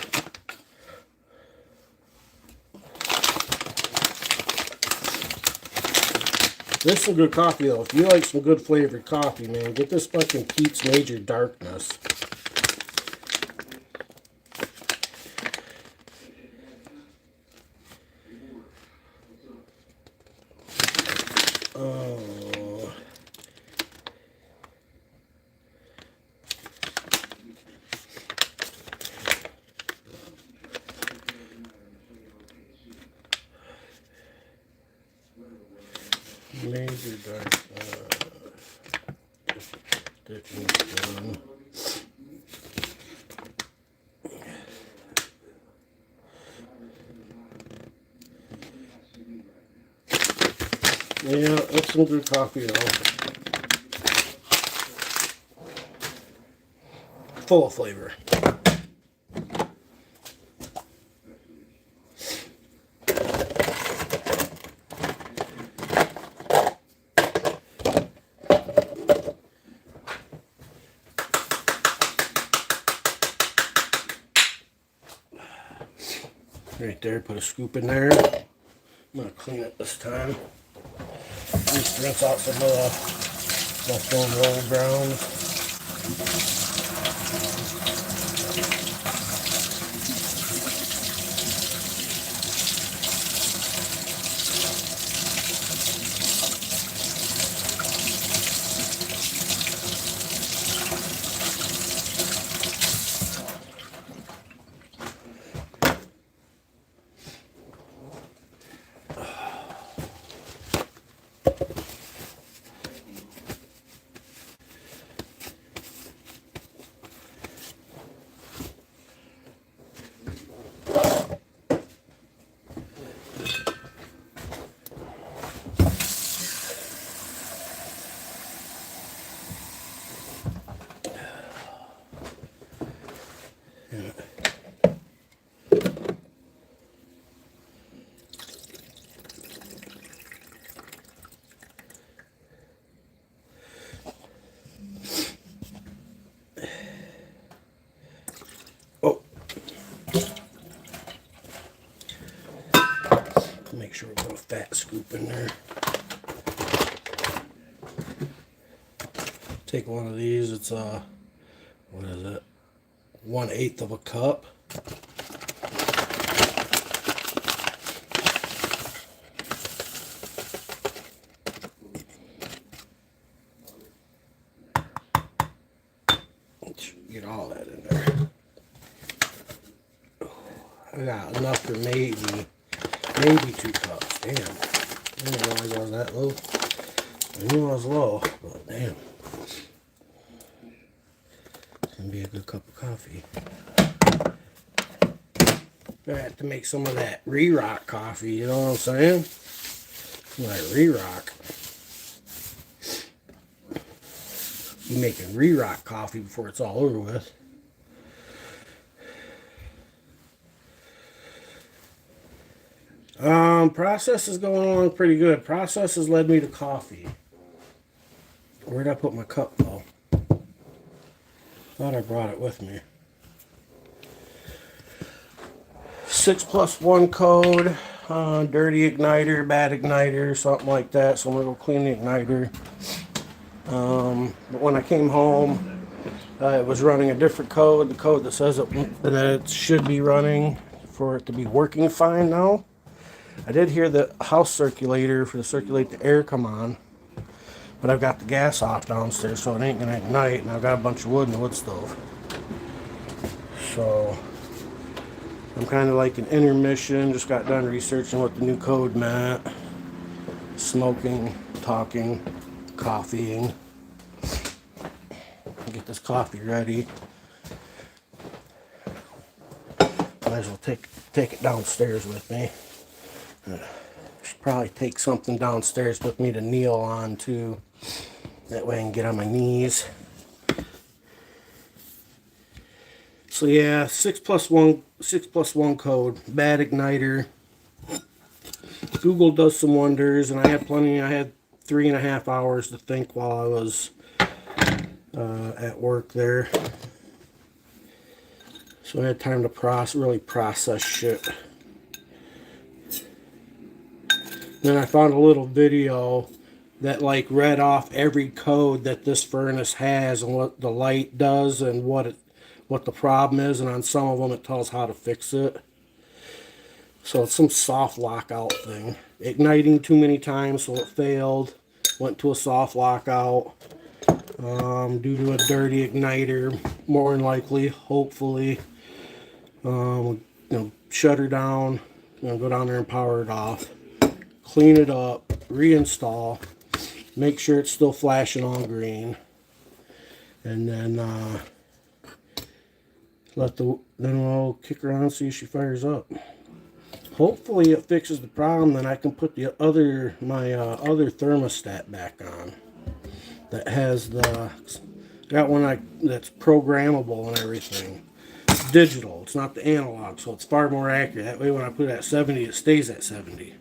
This is some good coffee though. If you like some good flavored coffee, man, get this fucking Pete's Major Darkness. Oh. Major dark. Done. Yeah, that's some good coffee though. Full of flavor. Right there, put a scoop in there. I'm gonna clean it this time. Just rinse out some of the leftover old ground. Oh, make sure we put a fat scoop in there. Take one of these. It's what is it? 1/8 of a cup. Get all that in there. I got enough for maybe 2 cups. Damn. I didn't realize I was that low. I knew I was low, but damn. It's gonna be a good cup of coffee. I have to make some of that re-rock coffee, you know what I'm saying? Like re-rock. You making re-rock coffee before it's all over with. Process is going along pretty good. Process has led me to coffee. Where'd I put my cup though? Thought I brought it with me. 6+1 code, dirty igniter, bad igniter, something like that. So I'm gonna go clean the igniter. But when I came home, it was running a different code, the code that says that it should be running for it to be working fine now. I did hear the house circulator for to circulate the air come on, but I've got the gas off downstairs, so it ain't gonna ignite, and I've got a bunch of wood in the wood stove. So I'm kind of like an intermission. Just got done researching what the new code meant. Smoking, talking, coffeeing. Get this coffee ready. Might as well take it downstairs with me. Should probably take something downstairs with me to kneel on too. That way I can get on my knees. So yeah, 6+1 code, bad igniter. Google does some wonders, and I had 3.5 hours to think while I was at work there. So I had time to really process shit. Then I found a little video that like read off every code that this furnace has and what the light does and what the problem is, and on some of them it tells how to fix it. So it's some soft lockout thing. Igniting too many times, so it failed. Went to a soft lockout due to a dirty igniter, more than likely, hopefully. Shut her down, go down there and power it off. Clean it up, reinstall, make sure it's still flashing all green, and then then we'll kick around and see if she fires up. Hopefully it fixes the problem, then I can put my other thermostat back on. That has got one that's programmable and everything. It's digital, it's not the analog, so it's far more accurate. That way when I put it at 70, it stays at 70.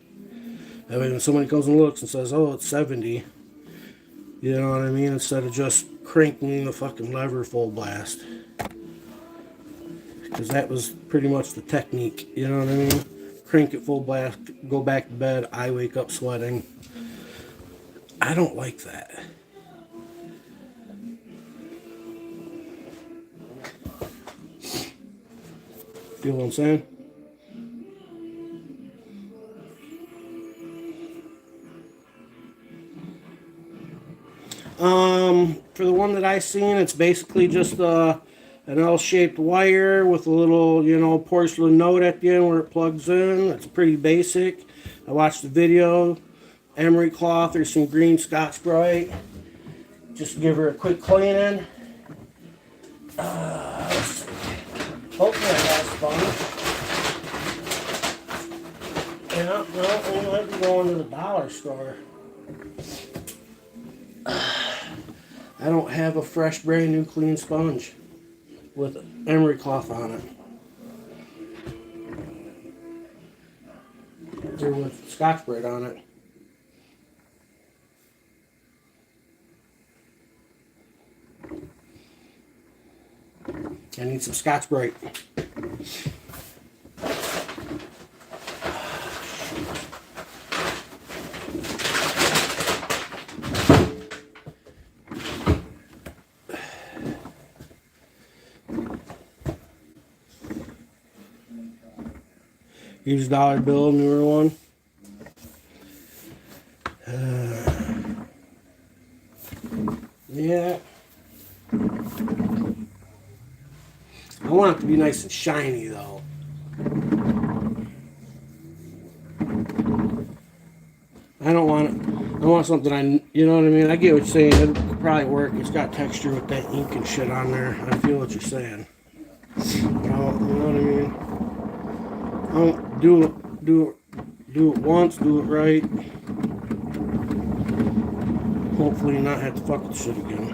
That way when somebody comes and looks and says, oh, it's 70, you know what I mean? Instead of just cranking the fucking lever full blast. Because that was pretty much the technique, you know what I mean? Crank it full blast, go back to bed, I wake up sweating. I don't like that. Feel what I'm saying? For the one that I seen, it's basically just an L-shaped wire with a little, you know, porcelain note at the end where it plugs in. It's pretty basic. I watched the video. Emery cloth, there's some green Scotch-Brite. Just give her a quick cleaning. Let's see. Hopefully I got sponge. Yeah, no, we might be going to the dollar store. I don't have a fresh, brand new, clean sponge with emery cloth on it. Or with Scotch-Brite on it. I need some Scotch-Brite. Use dollar bill, newer one. Yeah. I want it to be nice and shiny though. I don't want it. I want something you know what I mean? I get what you're saying. It could probably work. It's got texture with that ink and shit on there. I feel what you're saying. You know what I mean? I don't do it once, do it right. Hopefully not have to fuck with shit again.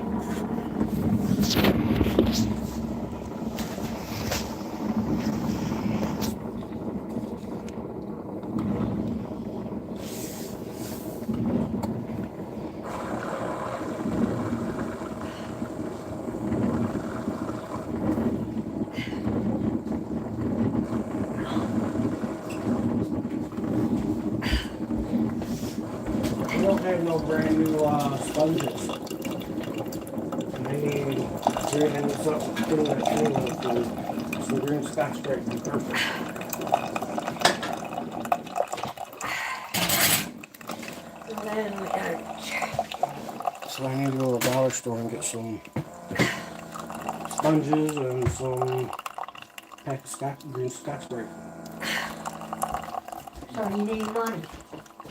I don't have no brand new sponges. I need something to fill that thing with some green Scotch-Brite would be perfect. So I need to go to the dollar store and get some sponges and some pack of green Scotch-Brite. So you need money.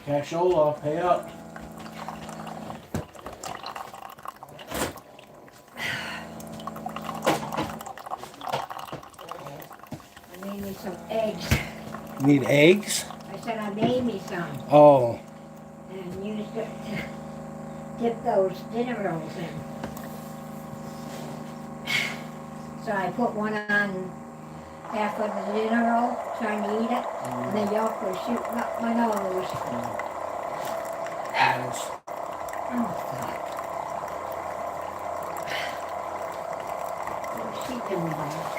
Cashola, pay up. I need me some eggs. You need eggs? I said I made me some Oh, and used it to dip those dinner rolls in. So I put one on half of the dinner roll, trying to eat it, and the yolk was shooting up my nose. yes. Oh, fuck. What's she doing back?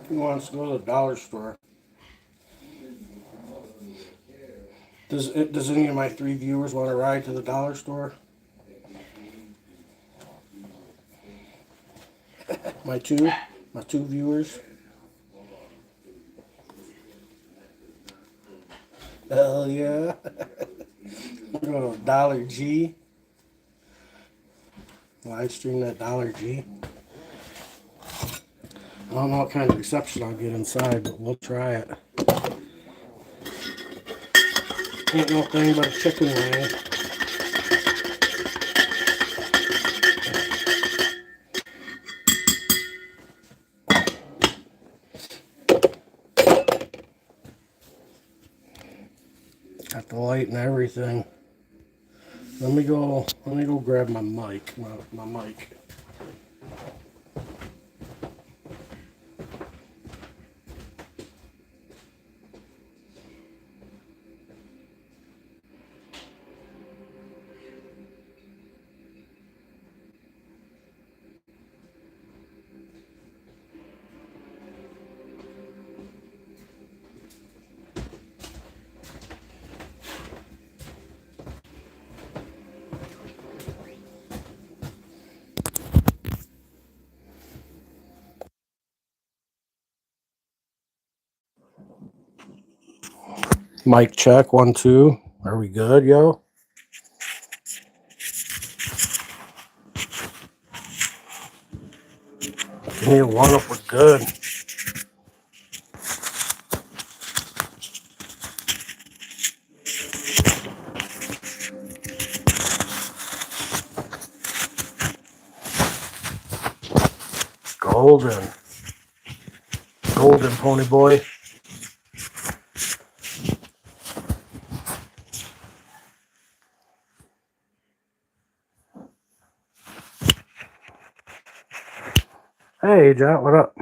Who wants to go to the dollar store? Does any of my 3 viewers want to ride to the dollar store? My two viewers. Hell yeah! We're going to Dollar G. Live stream that Dollar G. don't know what kind of reception I'll get inside, but we'll try it. Ain't no thing but a chicken wing. Got the light and everything. Let me go grab my mic. My mic. Mic check, 1, 2. Are we good, yo? Give me a 1 if we're good. Golden. Golden, pony boy. Hey, Jack, what up?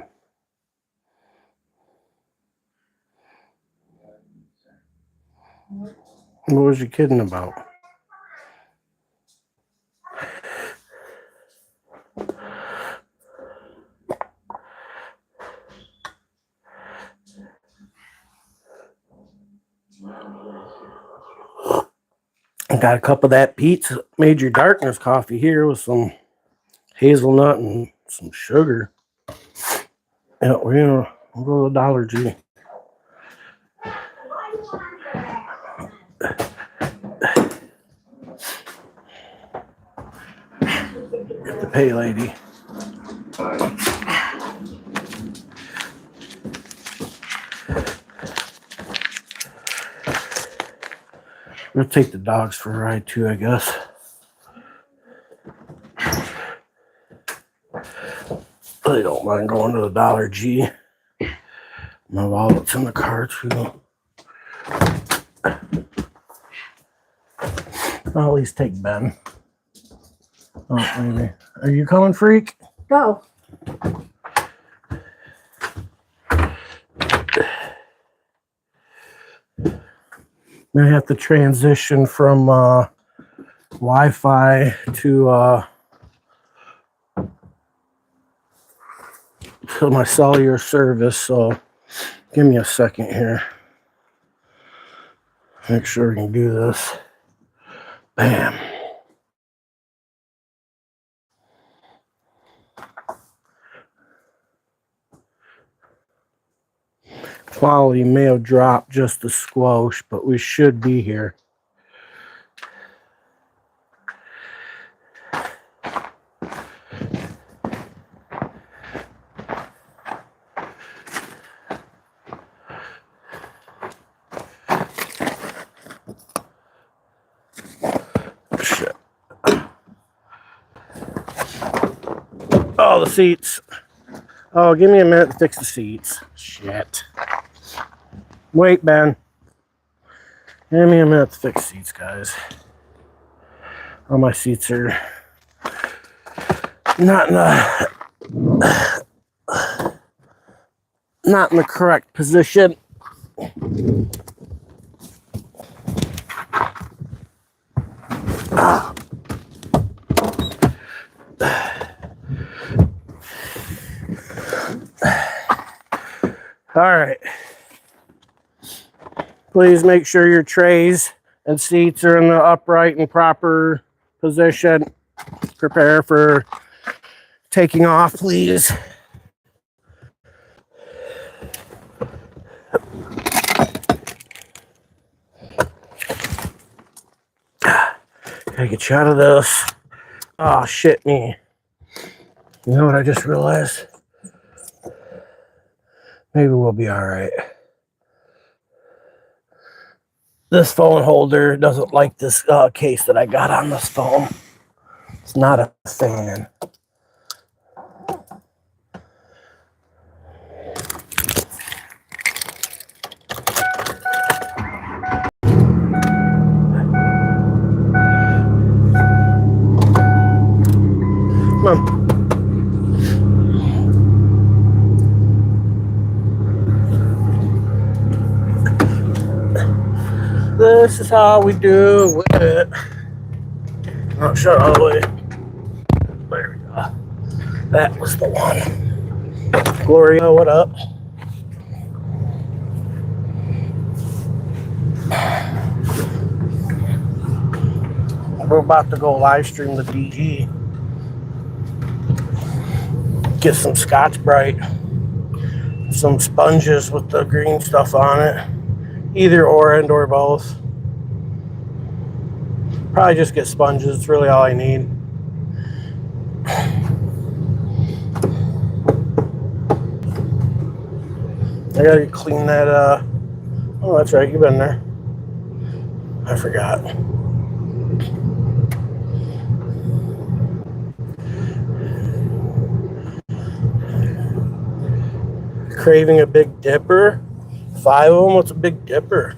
What was you kidding about? I got a cup of that Pete's Major Darkness coffee here with some hazelnut and some sugar. Yeah, we'll go to Dollar G. Get the pay lady. We'll take the dogs for a ride too, I guess. I don't mind going to the Dollar G. My wallet's in the car too. I'll at least take Ben. Oh, maybe. Are you coming, freak? Go. I have to transition from Wi-Fi to my cellular service, so give me a second here. Make sure we can do this. Bam. Quality may have dropped just a squash, but we should be here. Shit. Oh, the seats. Oh, give me a minute to fix the seats. Shit. Wait, Ben. Give me a minute to fix seats, guys. All my seats are not in the correct position. All right. Please make sure your trays and seats are in the upright and proper position. Prepare for taking off, please. Gotta get you out of this. Oh, shit me. You know what I just realized? Maybe we'll be all right. This phone holder doesn't like this case that I got on this phone. It's not a fan. Come on. This is how we do it. Oh, shut all the way. There we go. That was the one. Gloria, what up? We're about to go live stream the DG. Get some Scotch Brite. Some sponges with the green stuff on it. Either or and or both. Probably just get sponges. It's really all I need. I gotta clean that. Oh, that's right. You've been there. I forgot. Craving a Big Dipper. 5 of them. What's a Big Dipper?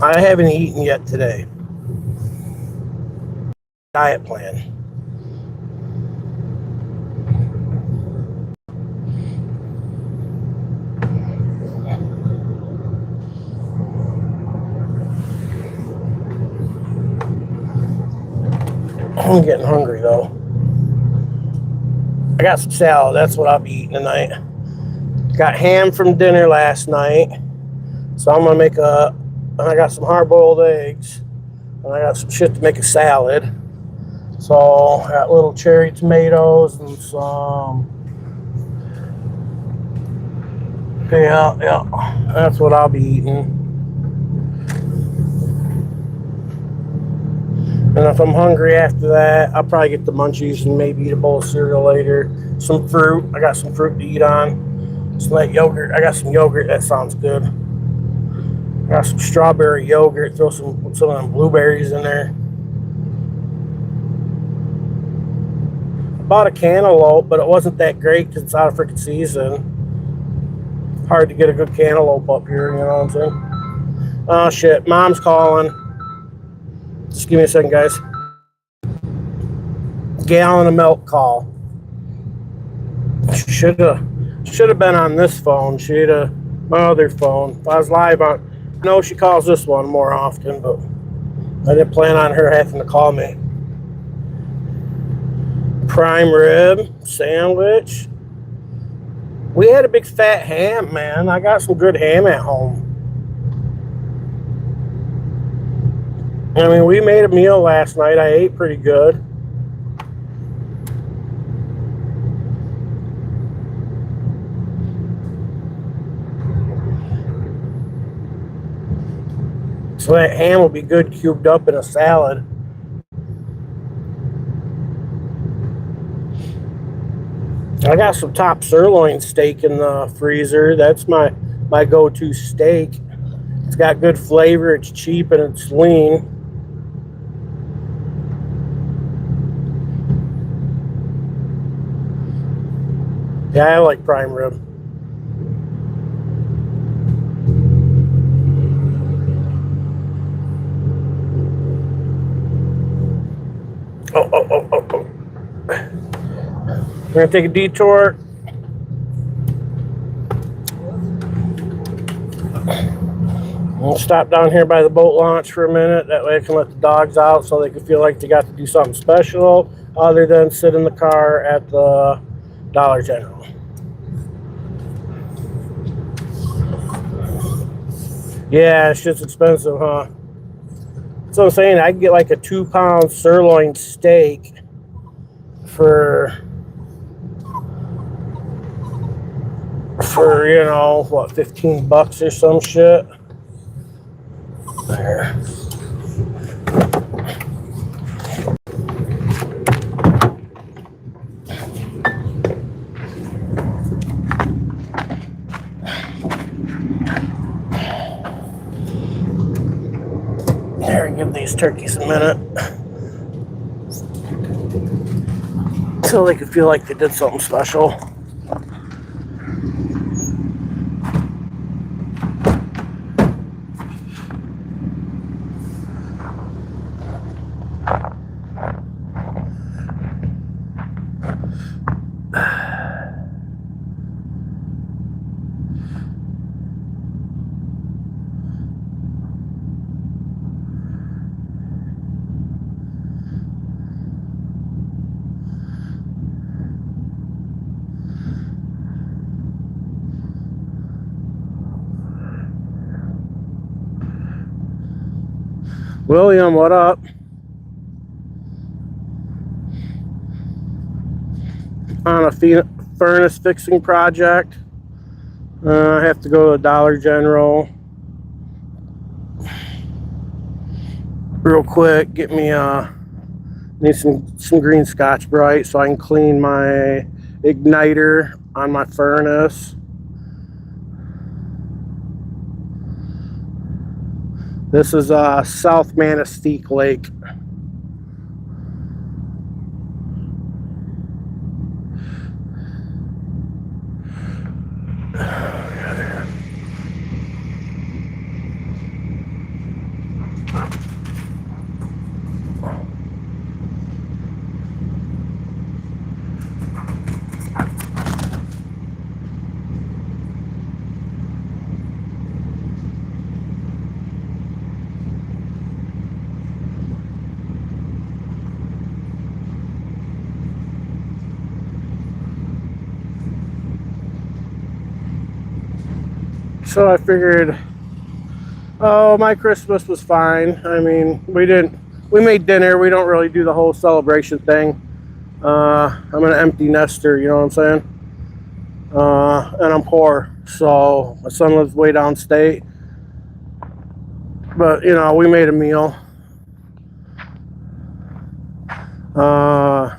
I haven't eaten yet today. Diet plan. I'm getting hungry though. I got some salad. That's what I'll be eating tonight. Got ham from dinner last night. So I'm going to make I got some hard-boiled eggs. And I got some shit to make a salad. So I got little cherry tomatoes and some... Yeah. That's what I'll be eating. And if I'm hungry after that, I'll probably get the munchies and maybe eat a bowl of cereal later. Some fruit. I got some fruit to eat on. Some like yogurt. I got some yogurt. That sounds good. I got some strawberry yogurt. Throw some of them blueberries in there. I bought a cantaloupe, but it wasn't that great because it's out of freaking season. Hard to get a good cantaloupe up here, you know what I'm saying? Oh, shit. Mom's calling. Just give me a second, guys. Gallon of milk call. Should have been on this phone. She'd have my other phone. If I was live on. No, she calls this one more often, but I didn't plan on her having to call me. Prime rib sandwich. We had a big fat ham, man. I got some good ham at home. I mean, we made a meal last night. I ate pretty good. So that ham will be good cubed up in a salad. I got some top sirloin steak in the freezer. That's my go-to steak. It's got good flavor. It's cheap and it's lean. Yeah, I like prime rib. Oh. We're going to take a detour. We'll stop down here by the boat launch for a minute. That way I can let the dogs out so they can feel like they got to do something special other than sit in the car at the Dollar General. Yeah, it's just expensive, huh? So I'm saying I can get like a 2-pound sirloin steak for you know, what, $15 or some shit. There. give these turkeys a minute until they can feel like they did something special. William, what up? On a furnace fixing project. I have to go to Dollar General real quick. Get me need some green Scotch Brite so I can clean my igniter on my furnace. This is South Manistee Lake. So I figured, oh, my Christmas was fine. I mean, we made dinner. We don't really do the whole celebration thing. I'm an empty nester, you know what I'm saying? And I'm poor, so my son lives way downstate. But, you know, we made a meal. I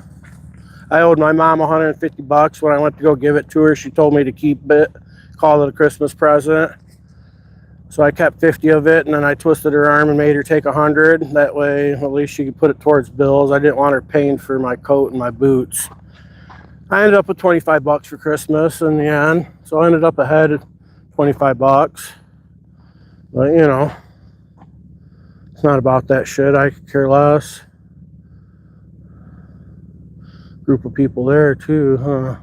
owed my mom $150 when I went to go give it to her. She told me to keep it, call it a Christmas present. So I kept 50 of it, and then I twisted her arm and made her take 100. That way, at least she could put it towards bills. I didn't want her paying for my coat and my boots. I ended up with $25 for Christmas in the end. So I ended up ahead of $25. But, you know, it's not about that shit. I could care less. Group of people there, too, huh?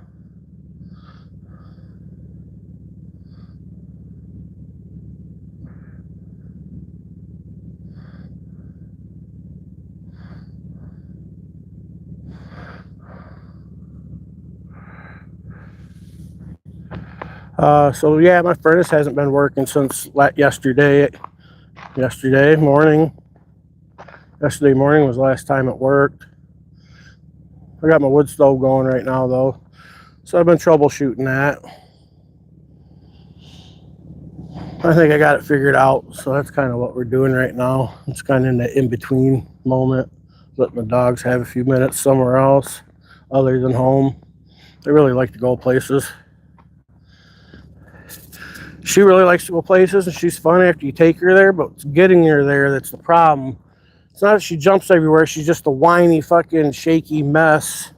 So yeah, my furnace hasn't been working since yesterday morning. Yesterday morning was the last time it worked. I got my wood stove going right now though. So I've been troubleshooting that. I think I got it figured out. So that's kind of what we're doing right now. It's kind of in the in-between moment. Letting the dogs have a few minutes somewhere else other than home. They really like to go places. She really likes to go places, and she's fun after you take her there, but it's getting her there that's the problem. It's not that she jumps everywhere, she's just a whiny, fucking shaky mess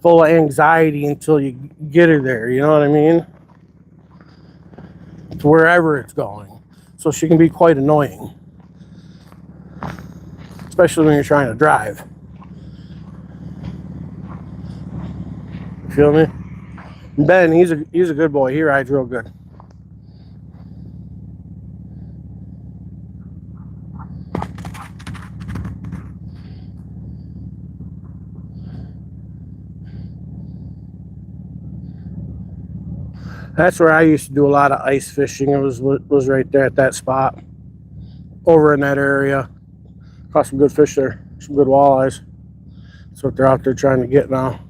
full of anxiety until you get her there, you know what I mean? To wherever it's going. So she can be quite annoying. Especially when you're trying to drive. You feel me? Ben, he's a good boy. He rides real good. That's where I used to do a lot of ice fishing. It was right there at that spot. Over in that area. Caught some good fish there. Some good walleyes. That's what they're out there trying to get now.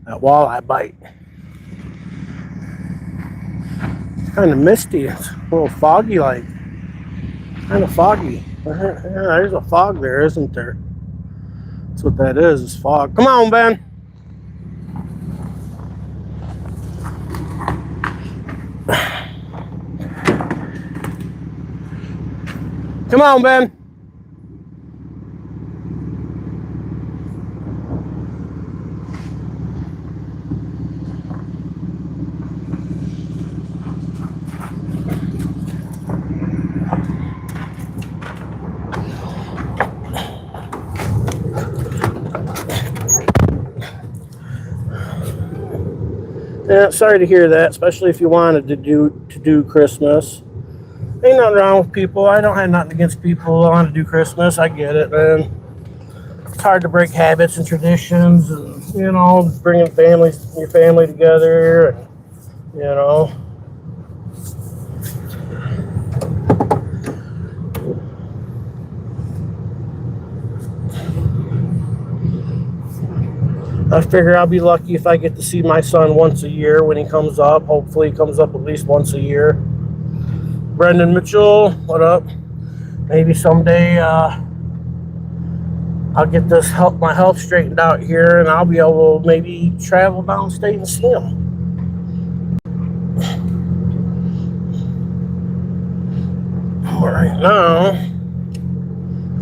That walleye bite. It's kind of misty. It's a little foggy like. Kind of foggy. Yeah, there's a fog there, isn't there? That's what that is fog. Come on, Ben. Come on, Ben. Yeah, sorry to hear that, especially if you wanted to do Christmas. Ain't nothing wrong with people. I don't have nothing against people who want to do Christmas. I get it, man. It's hard to break habits and traditions, and bringing your family together, and you know. I figure I'll be lucky if I get to see my son once a year when he comes up. Hopefully, he comes up at least once a year. Brendan Mitchell, what up? Maybe someday I'll get my health straightened out here, and I'll be able to maybe travel downstate and see him. But right now,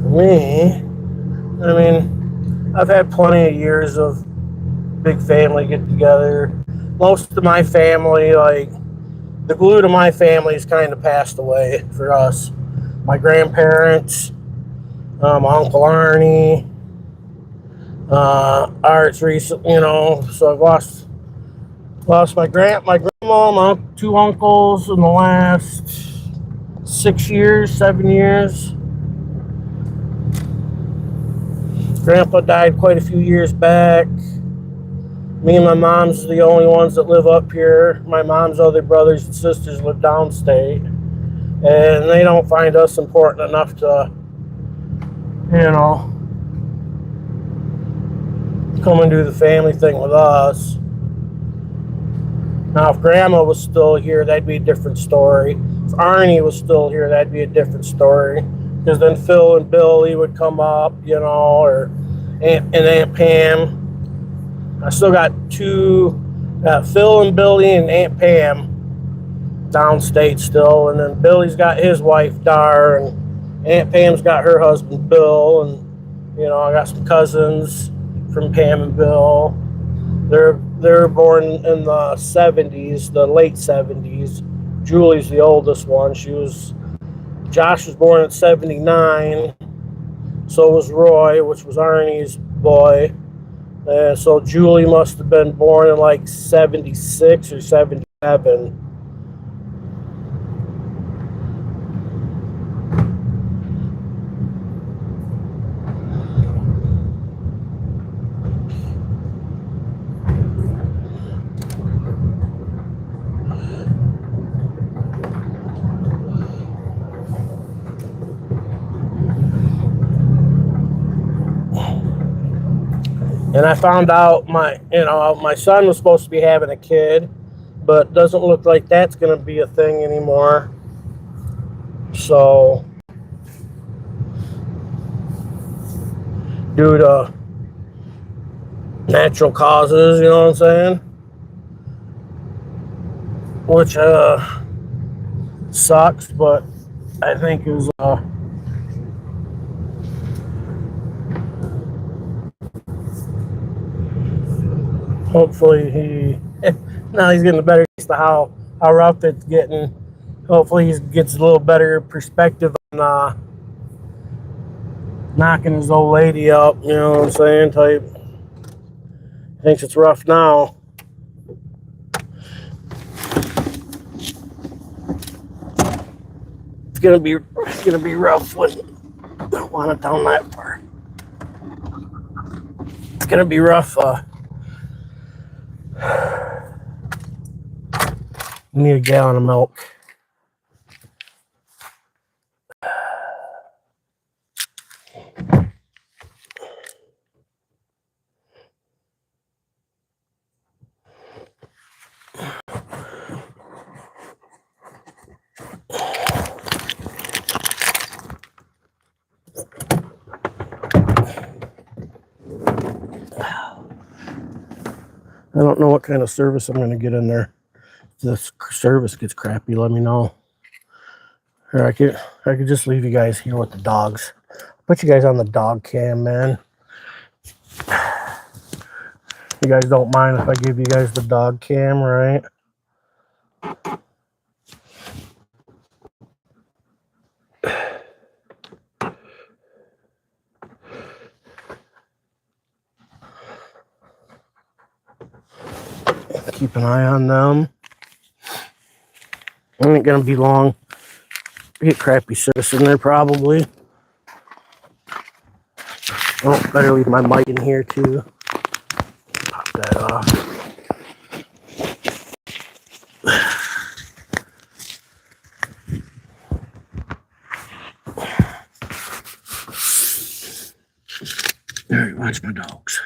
for me, I mean, I've had plenty of years of big family get together. Most of my family, like the glue to my family, has kind of passed away for us. My grandparents, my Uncle Arnie, Art's recently, so I've lost my grandma, my two uncles in the last 6 years, 7 years. Grandpa died quite a few years back. Me and my mom's the only ones that live up here. My mom's other brothers and sisters live downstate. And they don't find us important enough to, come and do the family thing with us. Now, if Grandma was still here, that'd be a different story. If Arnie was still here, that'd be a different story. Because then Phil and Billy would come up, or Aunt Pam. I still got Phil and Billy and Aunt Pam downstate still. And then Billy's got his wife, Dar, and Aunt Pam's got her husband, Bill. And, I got some cousins from Pam and Bill. They were born in the 70s, the late 70s. Julie's the oldest one. Josh was born in 79. So was Roy, which was Arnie's boy. And so Julie must have been born in like 76 or 77. And I found out my son was supposed to be having a kid, but doesn't look like that's going to be a thing anymore. So, due to natural causes, you know what I'm saying? Which sucks, but I think is hopefully now he's getting a better taste of how rough it's getting. Hopefully he gets a little better perspective on knocking his old lady up, you know what I'm saying, type. Thinks it's rough now. It's gonna be rough when I don't want it down that far. It's gonna be rough. Need a gallon of milk. I don't know what kind of service I'm going to get in there. If this service gets crappy, let me know. Or I could just leave you guys here with the dogs. Put you guys on the dog cam, man. You guys don't mind if I give you guys the dog cam, right? keep an eye on them. It ain't gonna be long. Get crappy service in there probably. Oh, better leave my mic in here too. Pop that off. Alright, watch my dogs.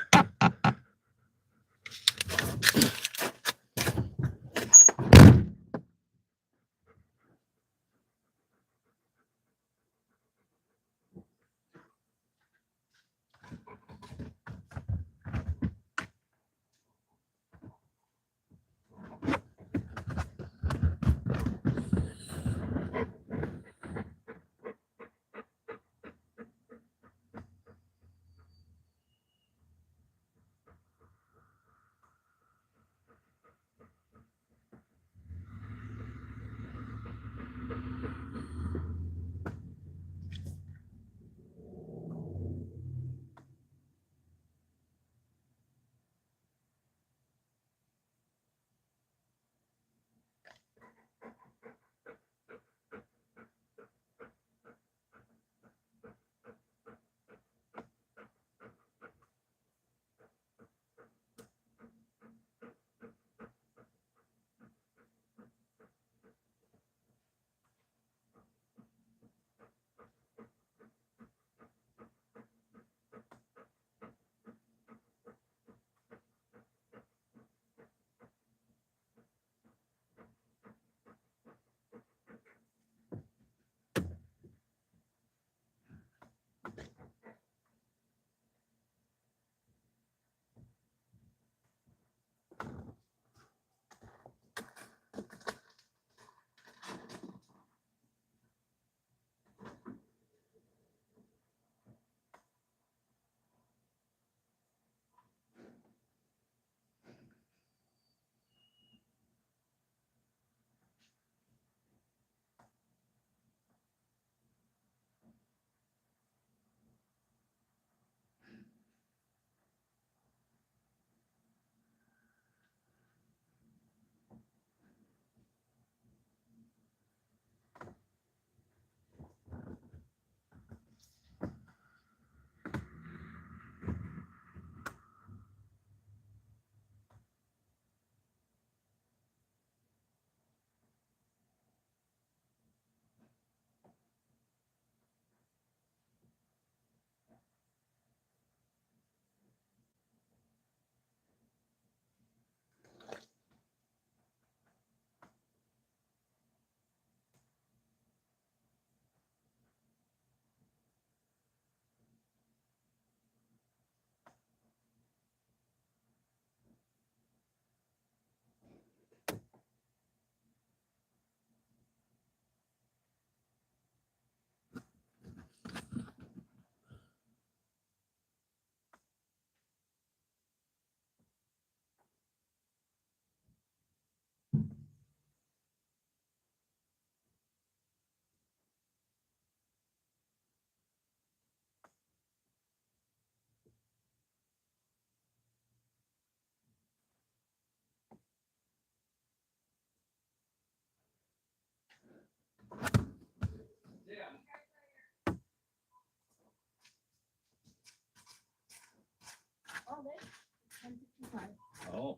Oh.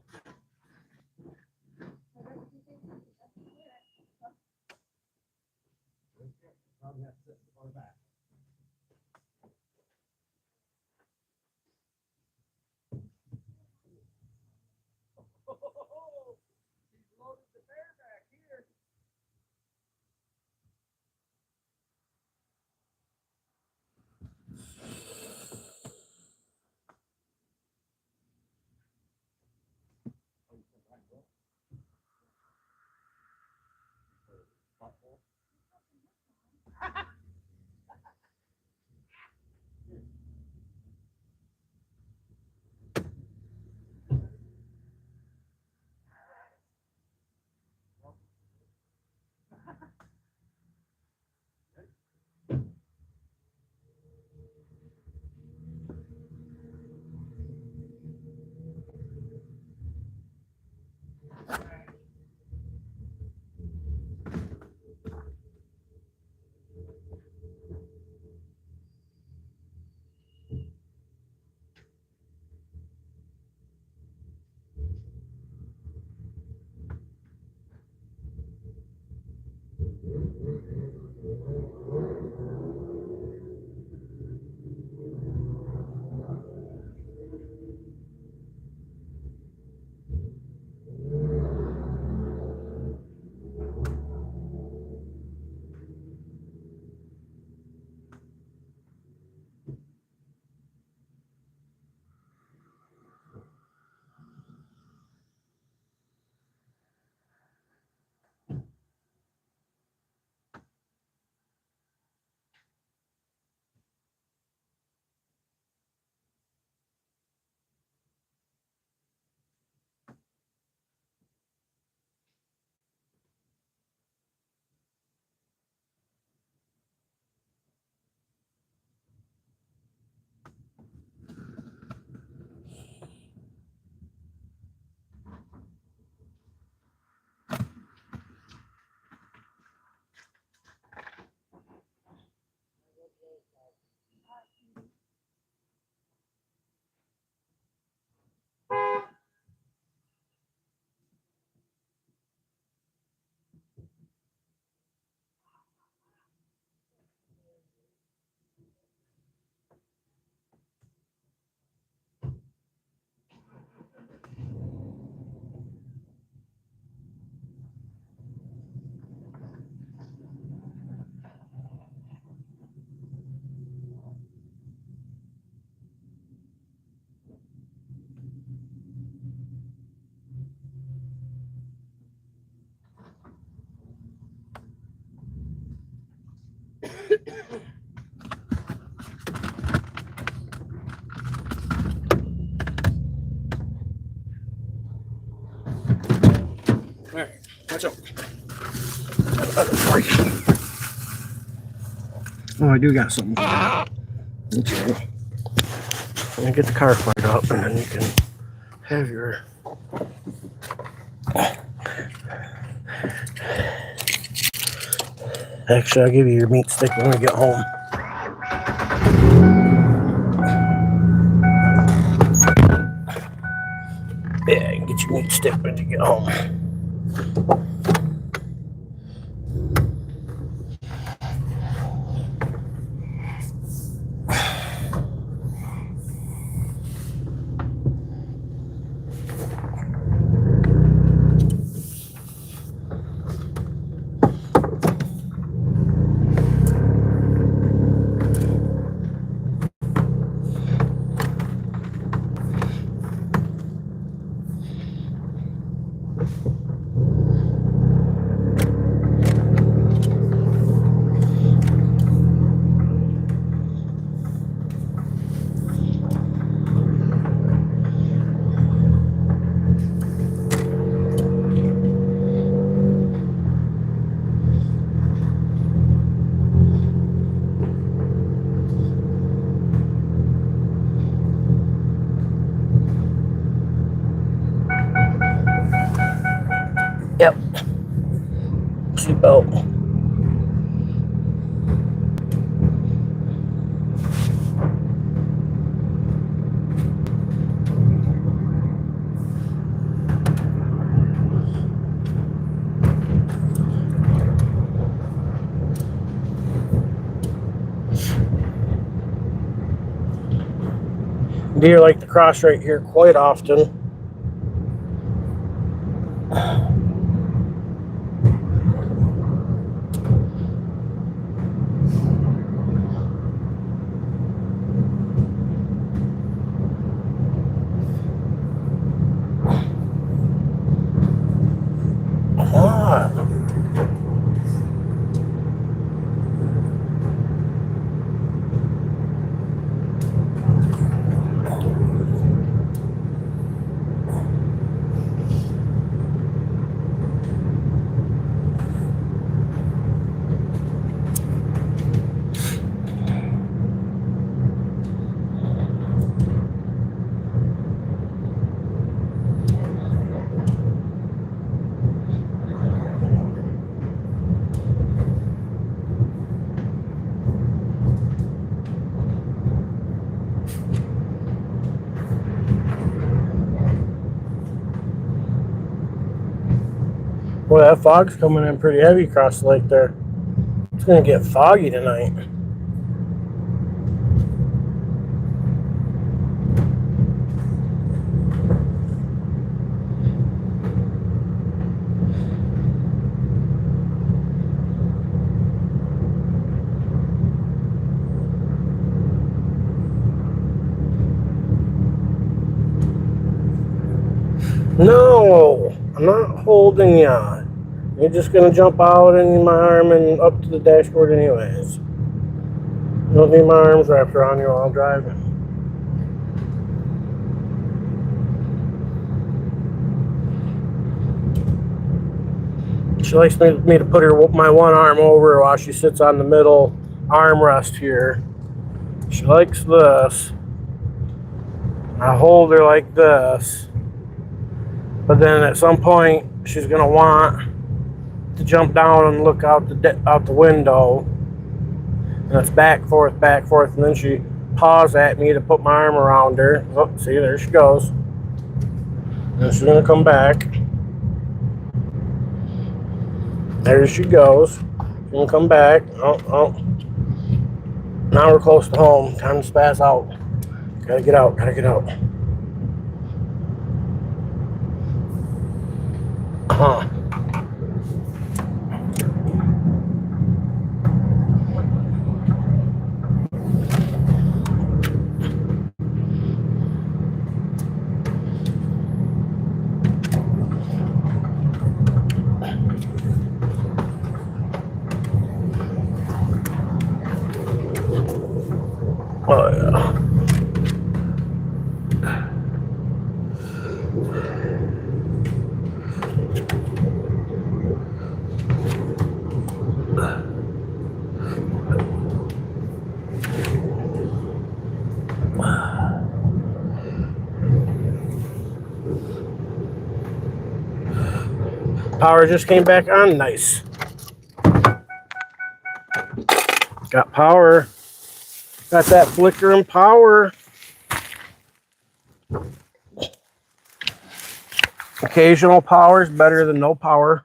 Alright, watch out. Oh, I do got something. Okay. I'm gonna get the car fired up and then you can have your actually, I'll give you your meat stick when we get home. Yeah, you can get your meat stick when you get home. Yep. Seatbelt. Deer like to cross right here quite often. Boy, that fog's coming in pretty heavy across the lake there. It's gonna get foggy tonight. No, I'm not holding ya. You're just gonna jump out in my arm and up to the dashboard anyways. You don't need my arms wrapped around you while I'm driving. She likes me to put my one arm over her while she sits on the middle armrest here. She likes this. I hold her like this. But then at some point, she's gonna want to jump down and look out the window. And it's back, forth, and then she paws at me to put my arm around her. Oh, see, there she goes. And she's gonna come back. There she goes. She's gonna come back. Oh. Now we're close to home. Time to spaz out. Gotta get out. Uh-huh. Oh, yeah. Power just came back on. Nice. Got power. Got that flickering power. Occasional power is better than no power.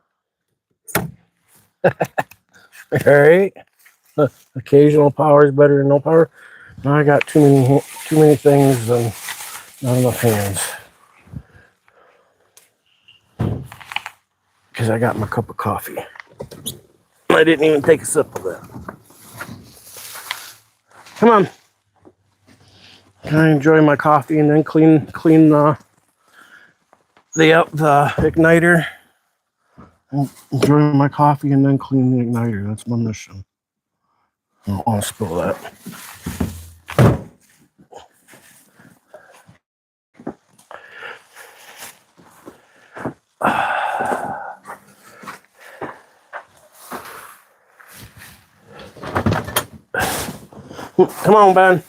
Alright. Occasional power is better than no power. Now I got too many things and not enough hands. Because I got my cup of coffee. I didn't even take a sip of it. Come on. Can I enjoy my coffee and then clean the igniter? Enjoy my coffee and then clean the igniter. That's my mission. I don't want to spill that. Come on, Ben.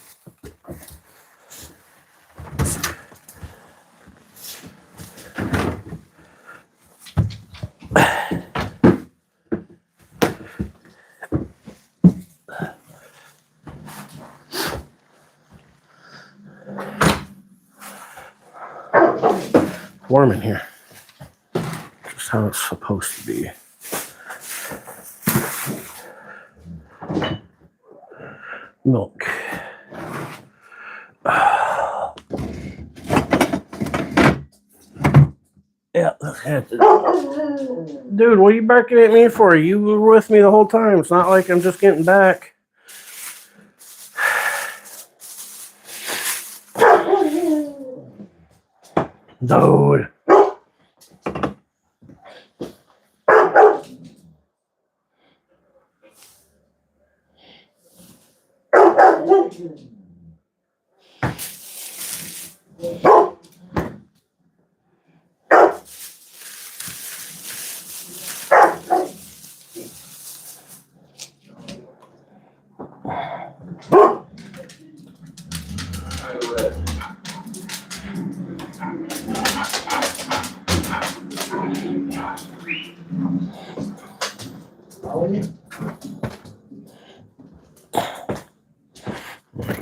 Warm in here. Just how it's supposed to be. Milk. Yeah, dude, what are you barking at me for? You were with me the whole time. It's not like I'm just getting back. Dude.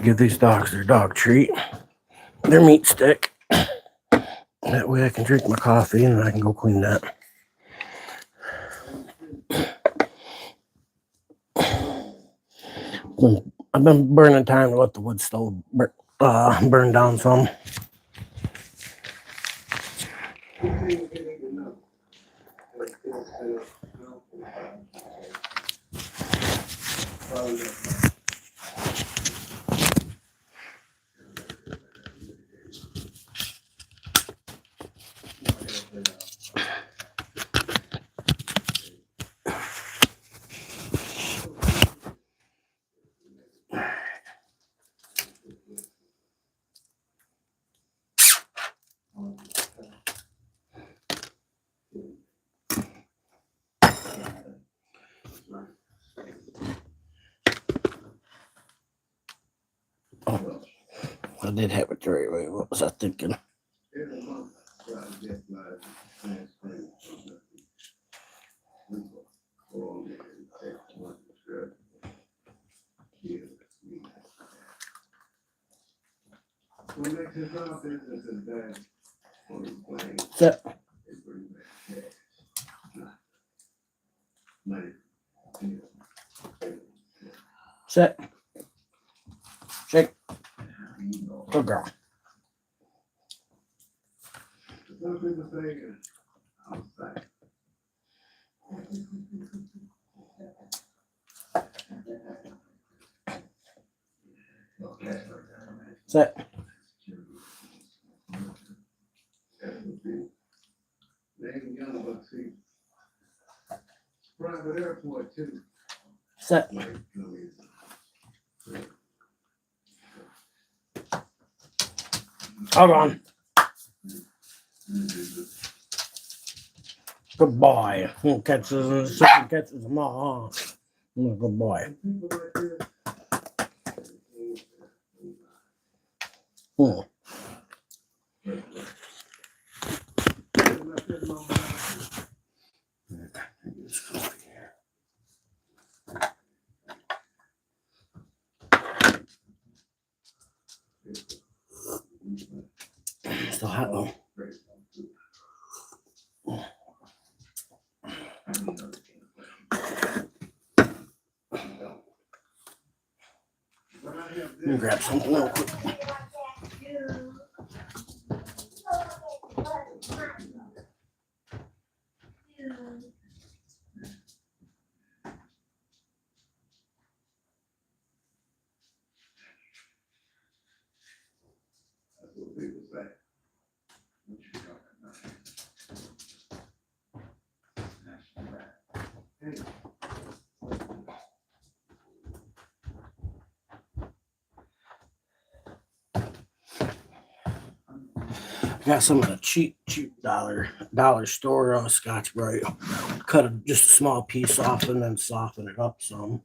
Give these dogs their dog treat, their meat stick. That way I can drink my coffee and I can go clean that. I've been burning time to let the wood stove burn down some. Oh, I did have it the right way. What was I thinking? Set. Set. Shake. Good girl. Set. Set. Hold on. Good boy. Catches them all. Good boy. Still hot though. Let me grab something real quick. Got some of the cheap dollar store Scotch Brite. Cut just a small piece off and then soften it up some.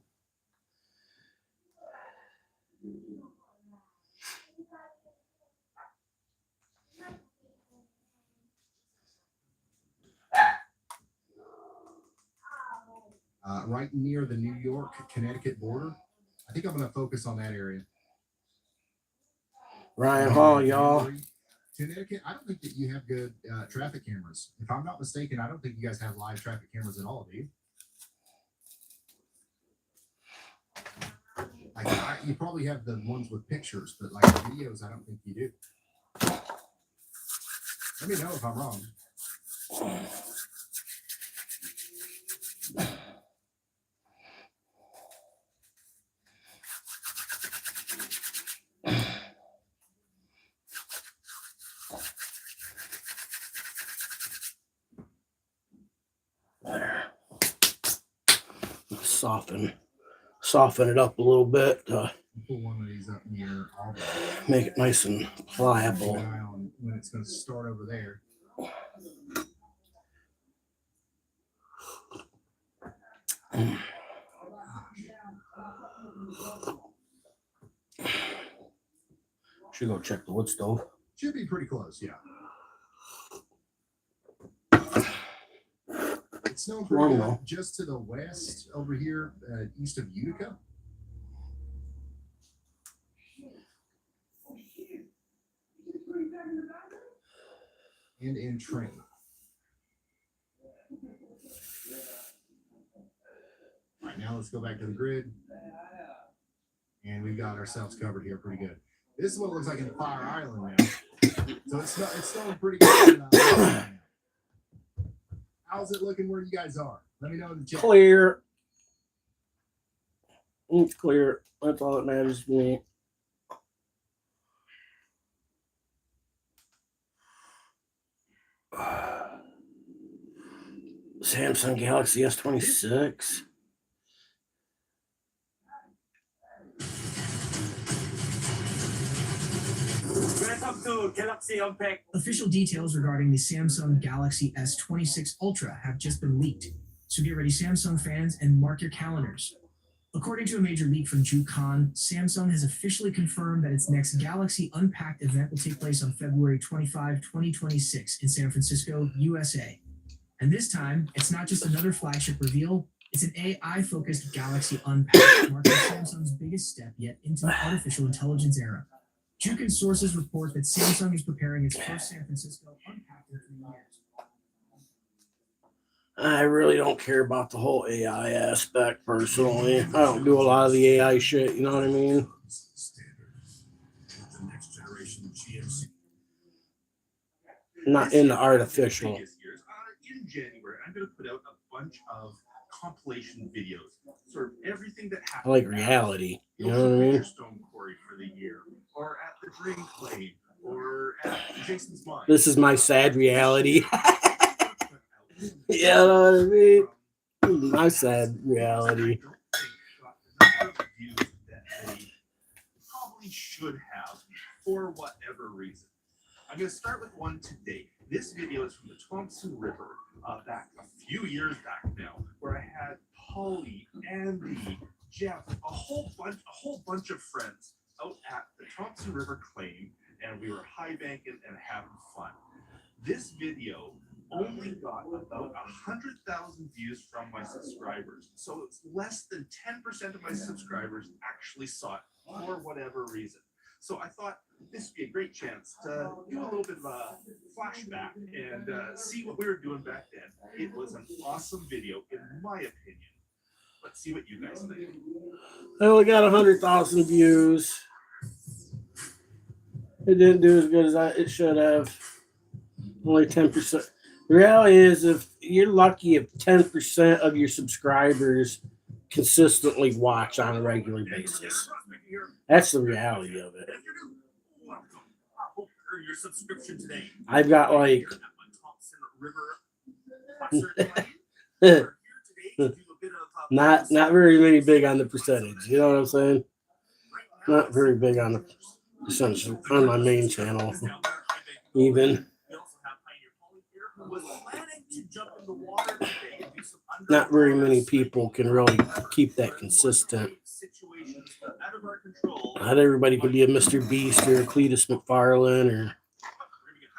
Right near the New York, Connecticut border. I think I'm going to focus on that area. Ryan Hall, y'all. Connecticut, I don't think that you have good traffic cameras. If I'm not mistaken, I don't think you guys have live traffic cameras at all, do you? You probably have the ones with pictures, but like videos, I don't think you do. Let me know if I'm wrong. There. Soften it up a little bit to Pull one of these up near Auburn. make it nice and pliable. Keep an eye on when it's going to start over there. Should go check the wood stove. Should be pretty close, yeah. It's snowing pretty good just to the west over here, east of Utica. And in Train. Right now, let's go back to the grid. and we've got ourselves covered here pretty good. This is what it looks like in Fire Island now. So it's snowing pretty good. How's it looking where you guys are? Let me know in the chat. Clear. It's clear. That's all that matters to me. Samsung Galaxy S26. Welcome to Galaxy Unpacked. Official details regarding the Samsung Galaxy S26 Ultra have just been leaked. So get ready, Samsung fans, and mark your calendars. According to a major leak from JuCon, Samsung has officially confirmed that its next Galaxy Unpacked event will take place on February 25, 2026 in San Francisco, USA. And this time, it's not just another flagship reveal, it's an AI-focused Galaxy Unpacked, marking Samsung's biggest step yet into the artificial intelligence era. JuCon sources report that Samsung is preparing its first San Francisco Unpacked in 3 years. I really don't care about the whole AI aspect personally. I don't do a lot of the AI shit, you know what I mean? I'm not into artificial. In January, I'm going to put out a bunch of compilation videos, sort of everything that I happened. like reality, you know what I mean? Stone Quarry for the year, or at the Drain Clay, or at Jason's Mine. This is my sad reality. You know what I mean? My sad reality. Probably should have for whatever reason. I'm going to start with one today. This video is from the Thompson River back a few years back now, where I had Polly, Andy, Jeff, a whole bunch of friends out at the Thompson River claim, and we were high banking and having fun. This video only got about 100,000 views from my subscribers. So it's less than 10% of my subscribers actually saw it for whatever reason. So I thought this would be a great chance to do a little bit of a flashback and see what we were doing back then. It was an awesome video, in my opinion. Let's see what you guys think. I only got 100,000 views. It didn't do as good as it should have. Only 10%. The reality is, if you're lucky, if 10% of your subscribers consistently watch on a regular basis. That's the reality of it. I've got like not very many big on the percentage. You know what I'm saying? Not very big on the percentage on my main channel. Even. Not very many people can really keep that consistent. Not everybody can be a Mr. Beast or a Cletus McFarlane, or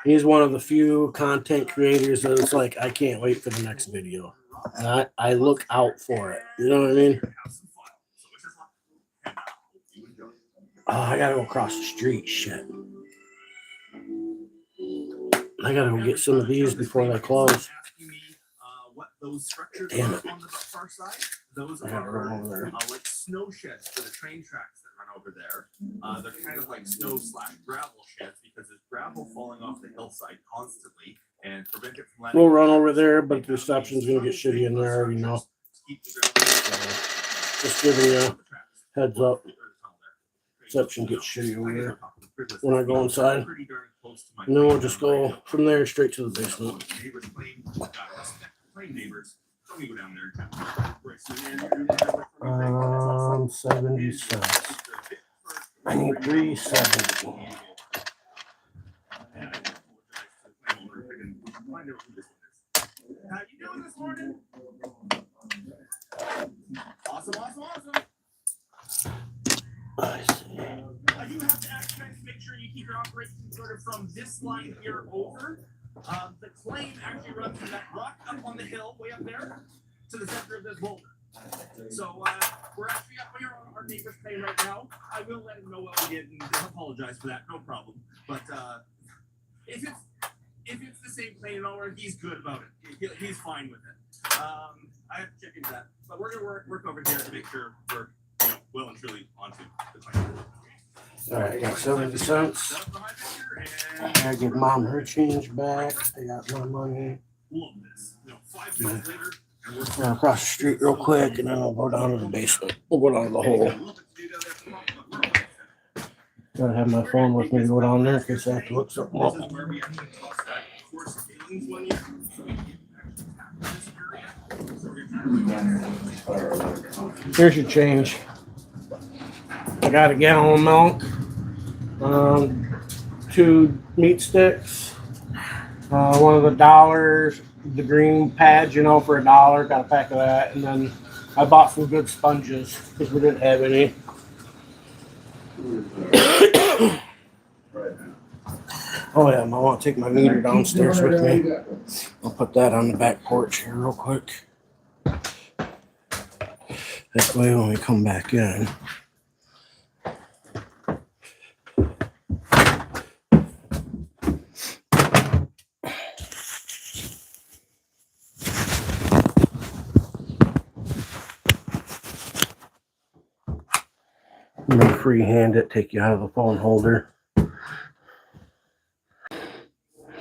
he's one of the few content creators that it's like, I can't wait for the next video. And I look out for it. You know what I mean? Oh, I gotta go across the street. Shit. I gotta go get some of these before they close. Those structures Damn it. on the far side, those I gotta run over there. are like snow sheds for the train tracks that run over there. They're kind of like snow/gravel sheds because there's gravel falling off the hillside constantly and prevent it from landing. We'll run over there, but the reception's gonna get shitty in there, you know. Just giving you a heads up. Reception gets shitty over there when I go inside. And then we'll just go from there straight to the basement. Neighbors, don't you go down there. 70 cents. I need 370. How you doing this morning? Awesome. I see. You have to actually make sure you keep your operation sort of from this line here over. The claim actually runs from that rock up on the hill, way up there, to the center of this boulder. So we're actually up here on our neighbor's claim right now. I will let him know what we did and apologize for that, no problem. But if it's the same claim and all, he's good about it. He's fine with it. I have to check into that. But we're gonna work over here to make sure we're well and truly onto the claim. All right, I got 70 cents. I give mom her change back. I got my money. Love this. 5 minutes later, and we're Run across the street real quick, and then we'll go down to the basement. We'll go down to the hole. Gotta have my phone with me to go down there in case I have to look something up. This is where we actually toss back course feelings one year. So we can actually tap this area. Here's your change. I got a gallon of milk, 2 meat sticks, one of the dollars, the green pads, you know, for $1. Got a pack of that, and then I bought some good sponges because we didn't have any. Oh yeah, I want to take my meter downstairs with me. I'll put that on the back porch here real quick. That way when we come back in. I'm gonna freehand it, take you out of the phone holder.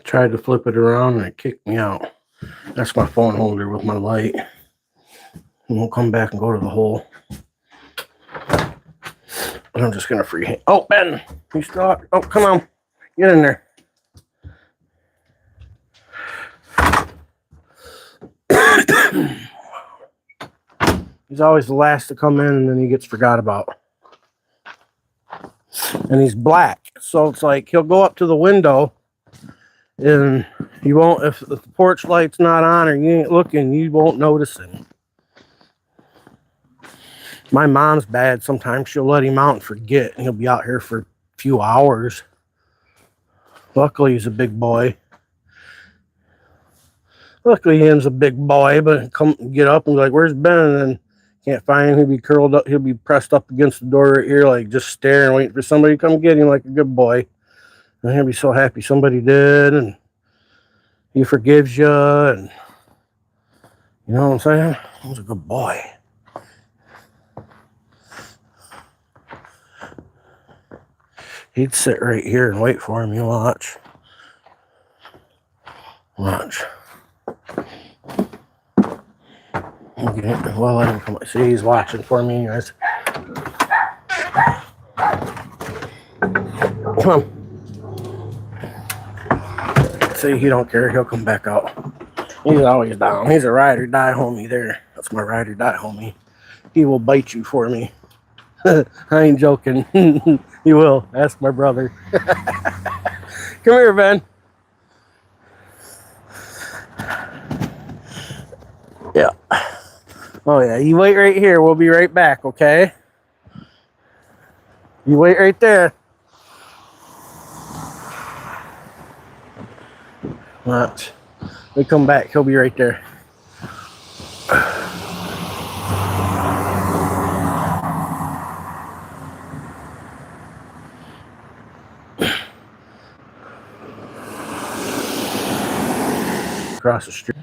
Tried to flip it around and it kicked me out. That's my phone holder with my light. And we'll come back and go to the hole. But I'm just gonna freehand. Oh, Ben, you still up? Oh, come on, get in there. He's always the last to come in, and then he gets forgot about. And he's black, so it's like he'll go up to the window, and you won't, if the porch light's not on or you ain't looking, you won't notice him. My mom's bad. Sometimes she'll let him out and forget, and he'll be out here for a few hours. Luckily, he's a big boy. Luckily, him's a big boy, but come get up and be like, "Where's Ben?" And then can't find him. He'll be curled up. He'll be pressed up against the door right here, like just staring, waiting for somebody to come get him, like a good boy. And he'll be so happy somebody did, and he forgives you, and you know what I'm saying? He's a good boy. He'd sit right here and wait for him. You watch. Watch. Okay, well, let him come. See, he's watching for me, guys. Come on. See, he don't care. He'll come back out. He's always down. He's a ride or die homie there. That's my ride or die homie. He will bite you for me. I ain't joking. He will. Ask my brother. Come here, Ben. Yeah. Oh, yeah. You wait right here. We'll be right back, okay? You wait right there. Watch. We come back. He'll be right there. Across the street.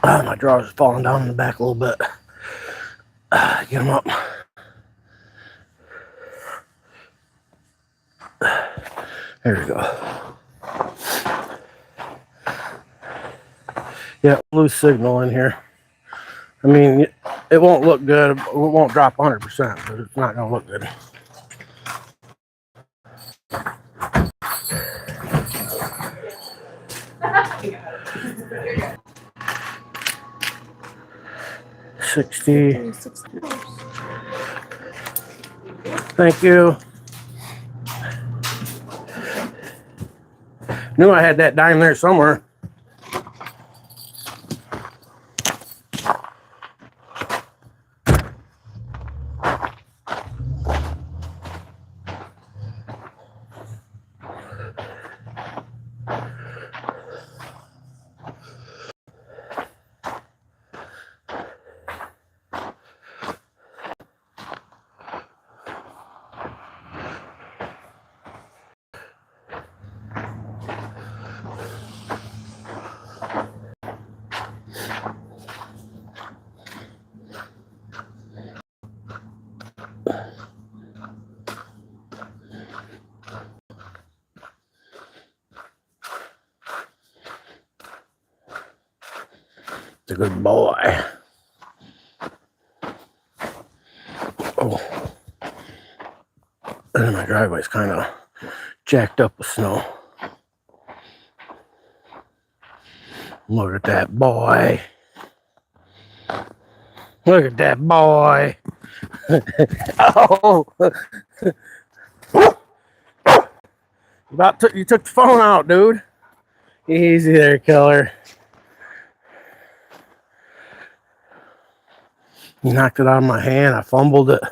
My drawers are falling down in the back a little bit. Get them up. There we go. Yeah, blue signal in here. I mean, it won't look good. It won't drop 100%, but it's not going to look good. $60. Thank you. Knew I had that dime there somewhere. It's a good boy. Oh, and my driveway's kind of jacked up with snow. Look at that boy. Look at that boy. Oh, you took the phone out, dude. Easy there, killer. You knocked it out of my hand. I fumbled it.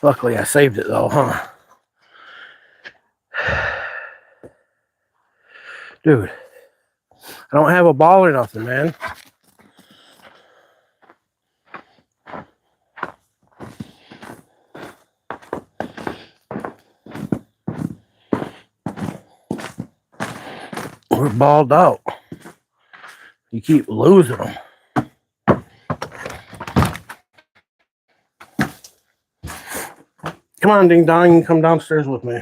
Luckily, I saved it though, huh? Dude, I don't have a ball or nothing, man. We're balled out. You keep losing them. Come on, Ding Dong, you can come downstairs with me.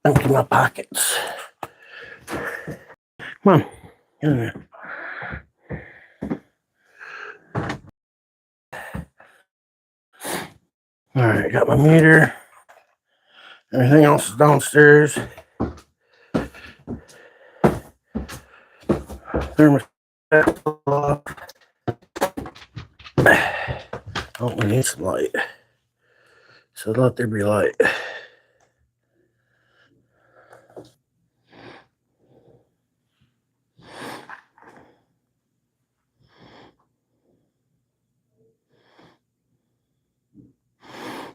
Empty my pockets. Come on, get in there. All right, got my meter. Everything else is downstairs. Thermostat off. Oh, we need some light. So let there be light.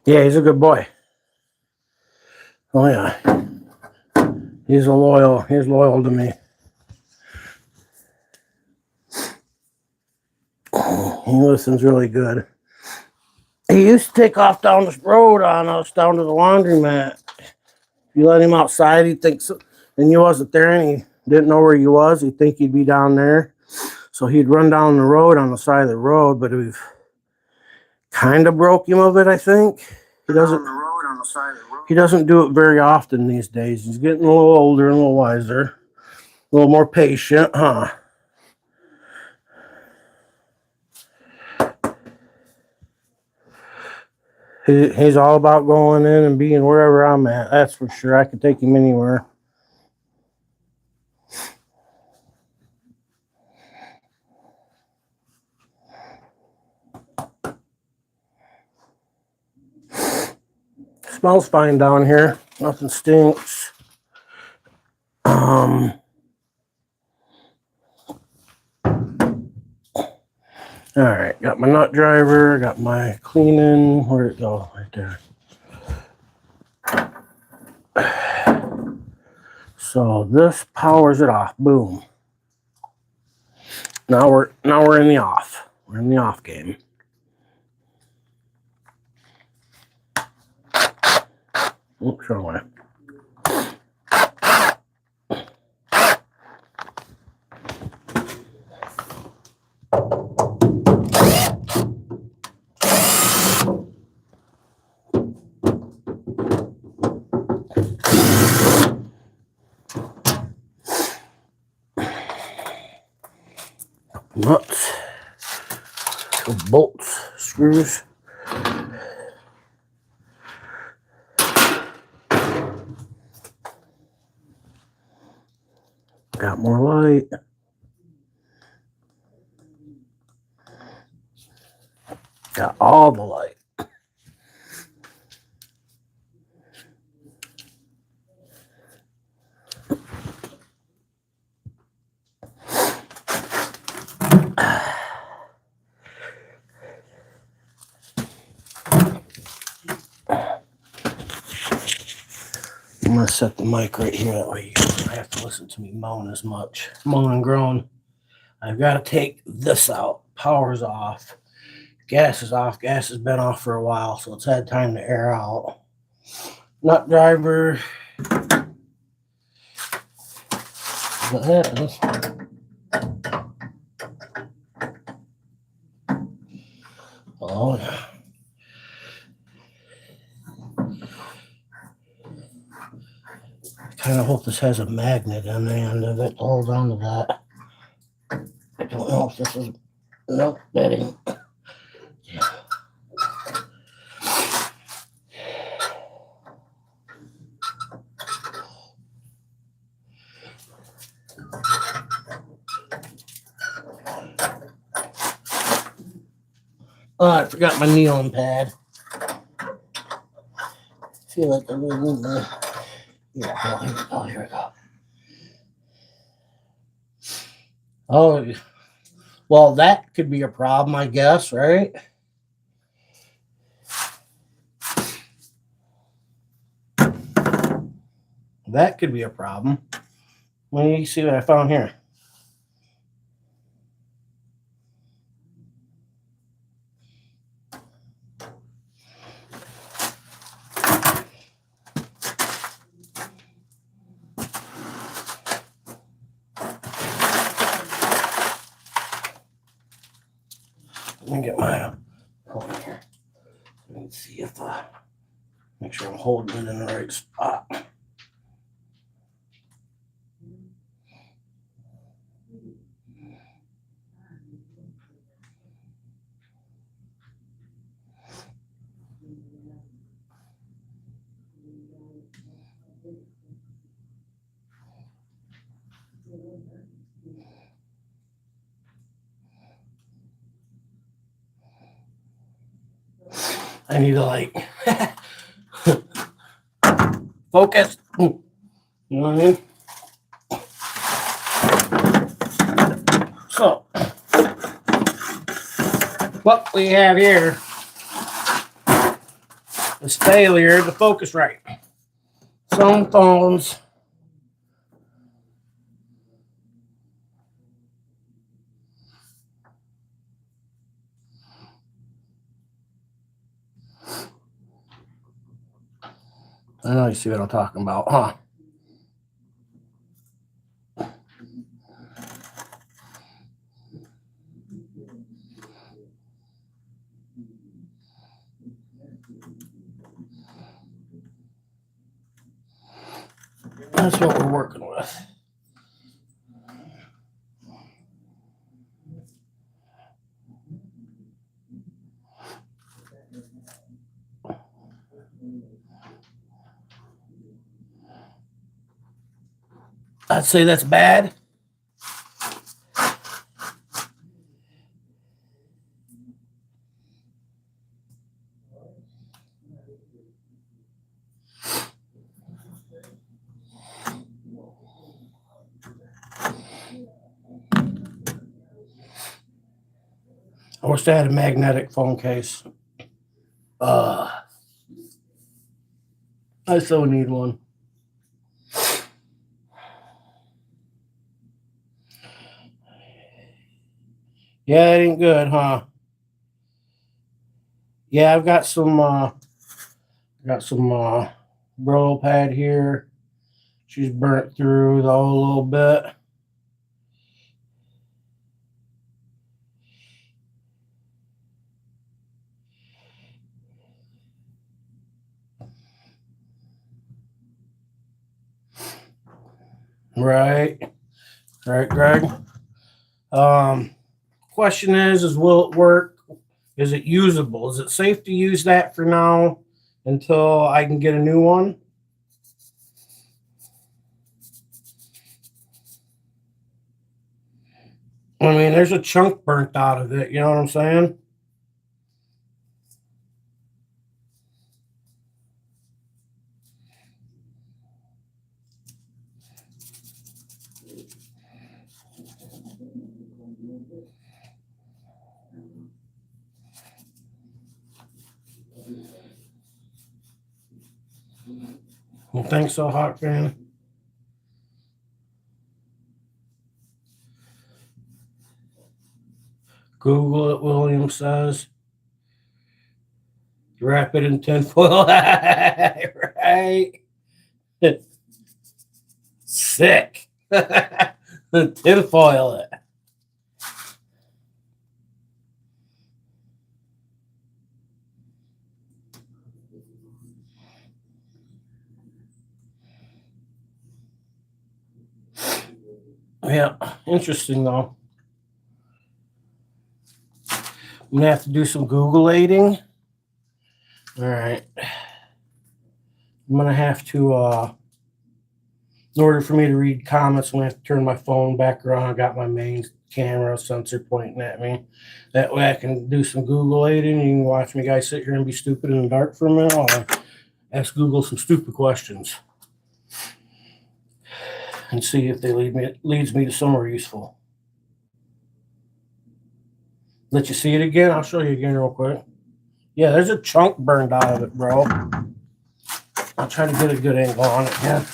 Yeah, he's a good boy. Oh yeah. He's loyal to me. He listens really good. He used to take off down this road on us down to the laundromat. If you let him outside, he'd think so, and you wasn't there and he didn't know where you was, he'd think you'd be down there. So he'd run down the road on the side of the road, but we've kind of broke him of it, I think. He doesn't do it very often these days. He's getting a little older and a little wiser. A little more patient, huh? He's all about going in and being wherever I'm at. That's for sure. I could take him anywhere. Smells fine down here. Nothing stinks. All right, got my nut driver, got my cleaning. Where'd it go? Right there. So this powers it off. Boom. Now we're in the off. We're in the off game. Oops, wrong way. Nuts, bolts, screws. Got more light. Got all the light. I'm gonna set the mic right here, that way you don't have to listen to me moan as much. Moan and groan. I've got to take this out. Power's off. Gas is off. Gas has been off for a while, so it's had time to air out. Nut driver. This. Oh, yeah. I kind of hope this has a magnet on the end of it to hold on to that. I don't know if this is. Nope, that ain't. Yeah. Oh, I forgot my kneeling pad. Feel like I'm in the. Yeah, here we go. Here we go. Oh, well, that could be a problem, I guess, right? That could be a problem. Let me see what I found here. Let me get my phone here. Let me see if make sure I'm holding it in the right spot. I need to like focus. You know what I mean? So, what we have here is failure to focus right. Some phones I know you see what I'm talking about, huh? That's what we're working with. I'd say that's bad. I wish I had a magnetic phone case. I so need one. Yeah, it ain't good, huh? Yeah, I've got some Brillo pad here. She's burnt through though a little bit. Right, Greg. Question is will it work? Is it usable? Is it safe to use that for now until I can get a new one? I mean, there's a chunk burnt out of it. You know what I'm saying? You think so, Hawk fan? Google it, William says. Wrap it in tinfoil. Right. Sick. Tinfoil it. Yeah, interesting though. I'm gonna have to do some Googleating. All right. I'm gonna have to in order for me to read comments, I'm gonna have to turn my phone back around. I got my main camera sensor pointing at me. That way I can do some Googleating. You can watch me guys sit here and be stupid in the dark for a minute while I ask Google some stupid questions and see if they leads me to somewhere useful. Let you see it again? I'll show you again real quick. Yeah, there's a chunk burned out of it, bro. I'll try to get a good angle on it here.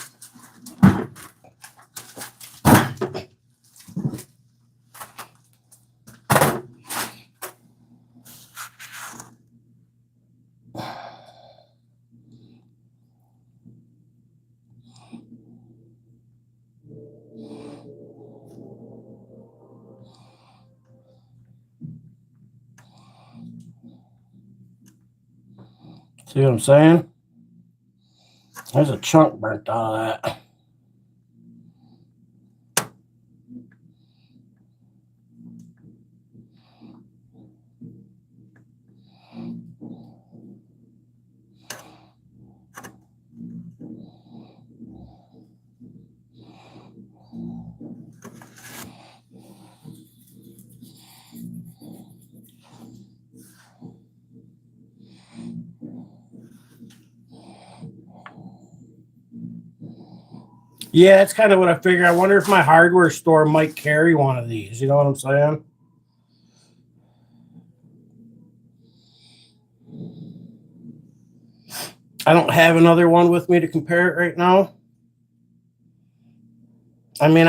See what I'm saying? There's a chunk burnt out of that. Yeah, it's kind of what I figure. I wonder if my hardware store might carry one of these. You know what I'm saying? I don't have another one with me to compare it right now. I mean,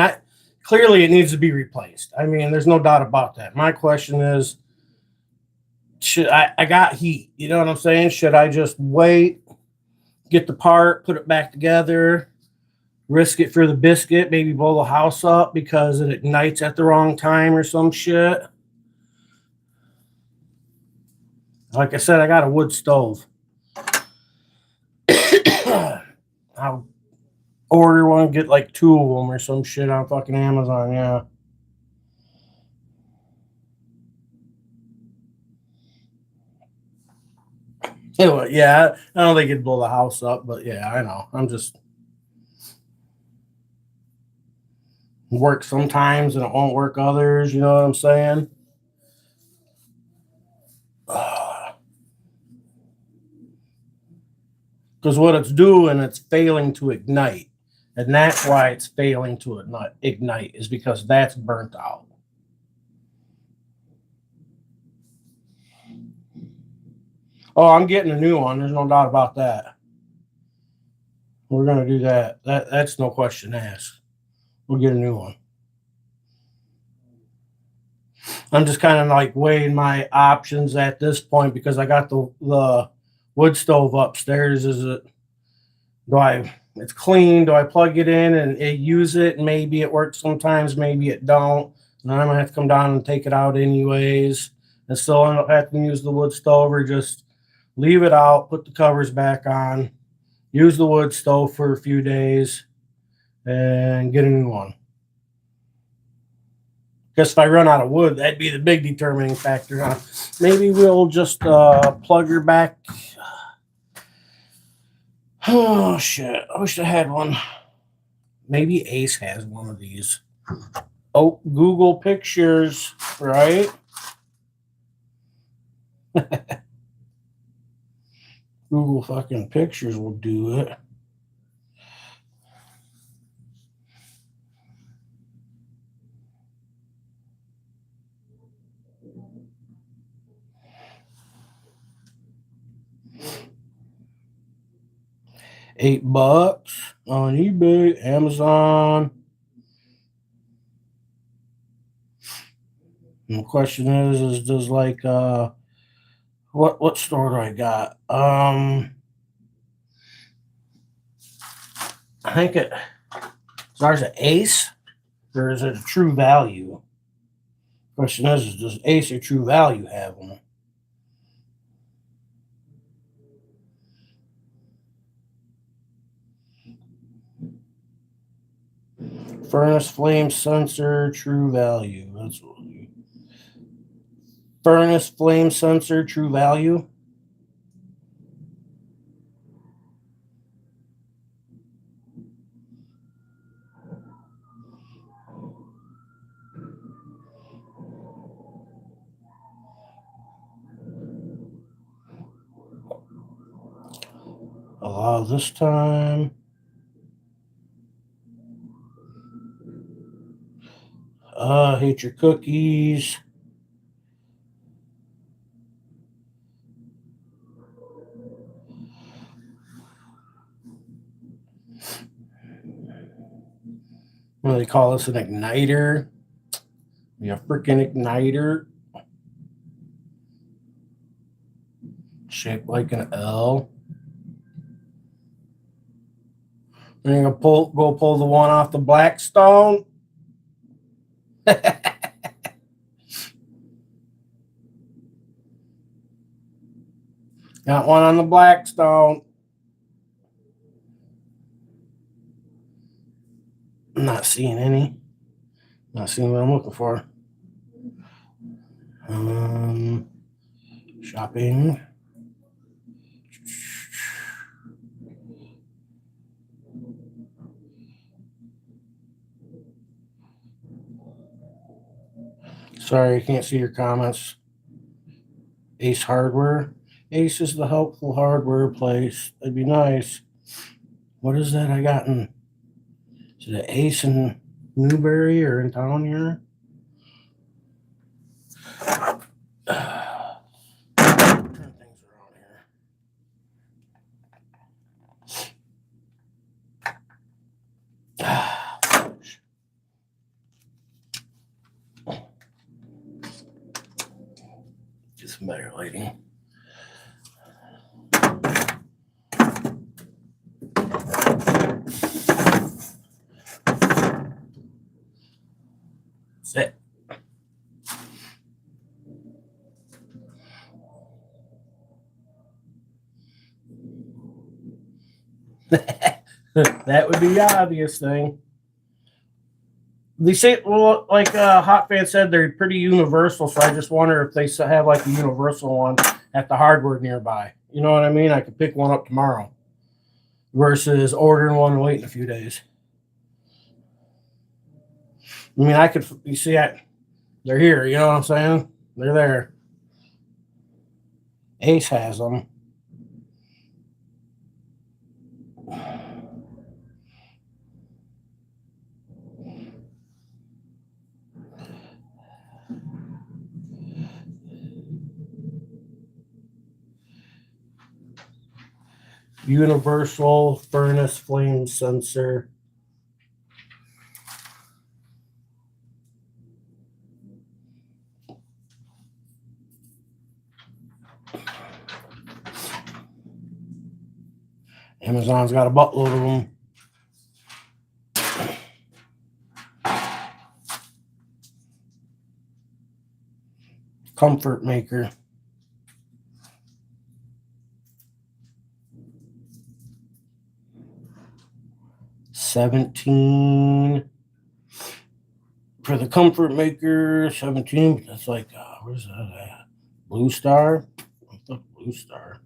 clearly it needs to be replaced. I mean, there's no doubt about that. My question is, should I got heat? You know what I'm saying? Should I just wait, get the part, put it back together, risk it for the biscuit, maybe blow the house up because it ignites at the wrong time or some shit? Like I said, I got a wood stove. I'll order one, get like 2 of them or some shit on fucking Amazon. Yeah. Anyway, yeah, I don't think it'd blow the house up, but yeah, I know. I'm just work sometimes and it won't work others. You know what I'm saying? Because what it's doing, it's failing to ignite. And that's why it's failing to ignite, is because that's burnt out. Oh, I'm getting a new one. There's no doubt about that. We're going to do that. That's no question asked. We'll get a new one. I'm just kind of like weighing my options at this point because I got the wood stove upstairs. It's clean. Do I plug it in and use it? And maybe it works sometimes, maybe it don't. And I'm gonna have to come down and take it out anyways, and still end up having to use the wood stove, or just leave it out, put the covers back on, use the wood stove for a few days, and get a new one. Guess if I run out of wood, that'd be the big determining factor. Huh? Maybe we'll just plug her back. Oh shit! I wish I had one. Maybe Ace has one of these. Oh, Google Pictures, right? Google fucking Pictures will do it. $8 on eBay, Amazon. And the question is does like What store do I got? I think is ours an Ace or is it a True Value? Question is does Ace or True Value have them? Furnace flame sensor, True Value. That's what Furnace flame sensor, True Value. Allow this time. Hate your cookies. What do they call this? An igniter? Yeah, freaking igniter. Shaped like an L. Then you're gonna go pull the one off the Blackstone. Got one on the Blackstone. I'm not seeing any. Not seeing what I'm looking for. Shopping. Sorry, I can't see your comments. Ace Hardware. Ace is the helpful hardware place. That'd be nice. What is that I got in? Is it Ace in Newberry or in town here? Turn things around here. Get some better lighting. That's it. That would be the obvious thing. They say, well, like Hot Fan said, they're pretty universal. So I just wonder if they have like a universal one at the hardware nearby. You know what I mean? I could pick one up tomorrow versus ordering one and waiting a few days. I mean, I could, you see, they're here. You know what I'm saying? They're there. Ace has them. Universal furnace flame sensor. Amazon's got a buttload of them. ComfortMaker. $17 for the ComfortMaker. $17. That's like where's that at? Blue Star. What's the Blue Star?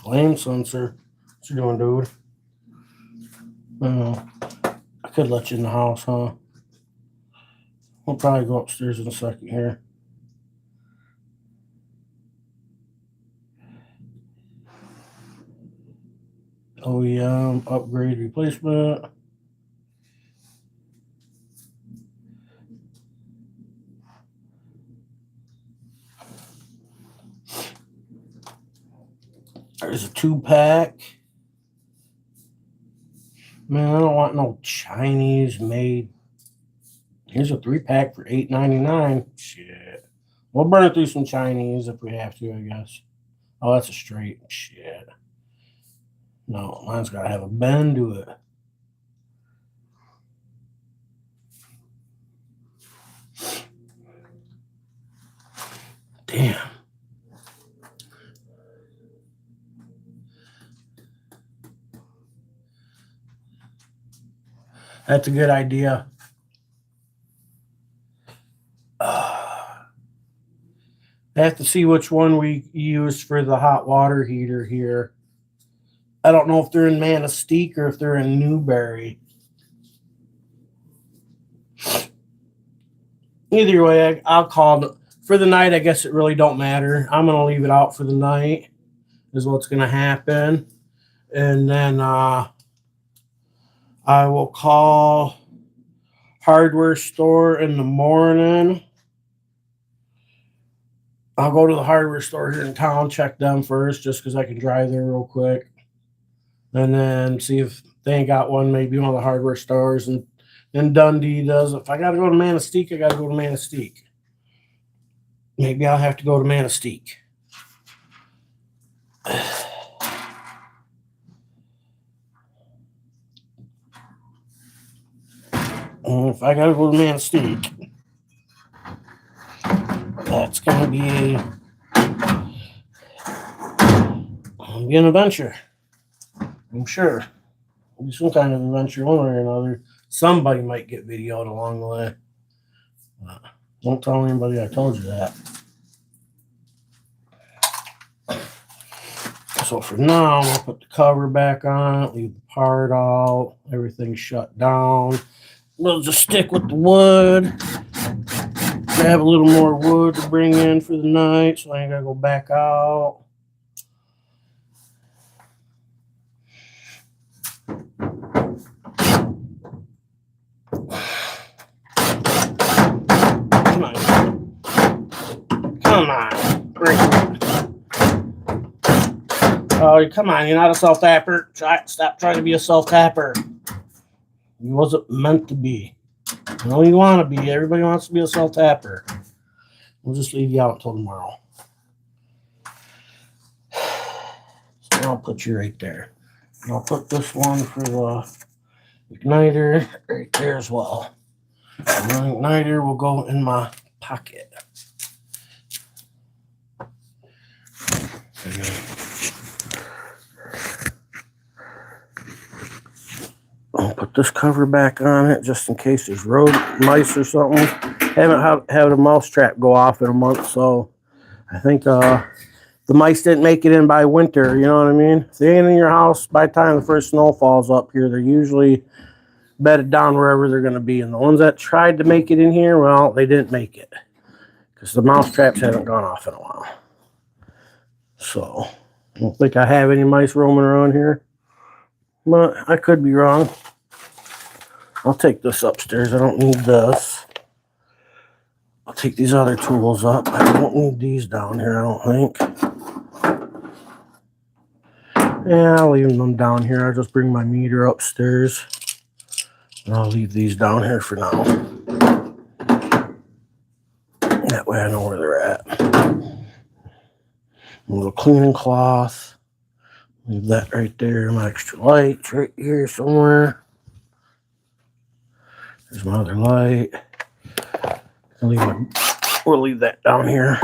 Flame sensor. What you doing, dude? Oh, I could let you in the house, huh? We'll probably go upstairs in a second here. OEM upgrade replacement. There's a 2-pack. Man, I don't want no Chinese made. Here's a 3-pack for $8.99. Shit. We'll burn it through some Chinese if we have to, I guess. Oh, that's a straight. Shit. No, mine's got to have a bend to it. Damn. That's a good idea. I have to see which one we use for the hot water heater here. I don't know if they're in Manistee or if they're in Newberry. Either way, I'll call for the night. I guess it really don't matter. I'm gonna leave it out for the night. Is what's gonna happen, and then I will call hardware store in the morning. I'll go to the hardware store here in town, check them first, just because I can drive there real quick, and then see if they ain't got one. Maybe one of the hardware stores, and then Dundee does. If I got to go to Manistee, I got to go to Manistee. Maybe I'll have to go to Manistee. And if I got to go to Manistee, that's going to be an adventure. I'm sure. It'll be some kind of adventure one way or another. Somebody might get videoed along the way. Don't tell anybody I told you that. So for now, I'll put the cover back on it, leave the part out, everything's shut down. We'll just stick with the wood. Grab a little more wood to bring in for the night, so I ain't gotta go back out. Come on. Come on. Bring it. Oh, come on. You're not a self-tapper. Stop trying to be a self-tapper. You wasn't meant to be. You know you want to be. Everybody wants to be a self-tapper. We'll just leave you out until tomorrow. So I'll put you right there. And I'll put this one for the igniter right there as well. And the igniter will go in my pocket. I'll put this cover back on it just in case there's road mice or something. Haven't had a mouse trap go off in a month, so I think the mice didn't make it in by winter, you know what I mean? If they ain't in your house by the time the first snow falls up here, they're usually bedded down wherever they're going to be. And the ones that tried to make it in here, well, they didn't make it because the mouse traps haven't gone off in a while. So I don't think I have any mice roaming around here, but I could be wrong. I'll take this upstairs. I don't need this. I'll take these other tools up. I don't need these down here, I don't think. Yeah, I'll leave them down here. I'll just bring my meter upstairs. And I'll leave these down here for now. That way I know where they're at. A little cleaning cloth. Leave that right there. My extra lights right here somewhere. There's my other light. We'll leave that down here.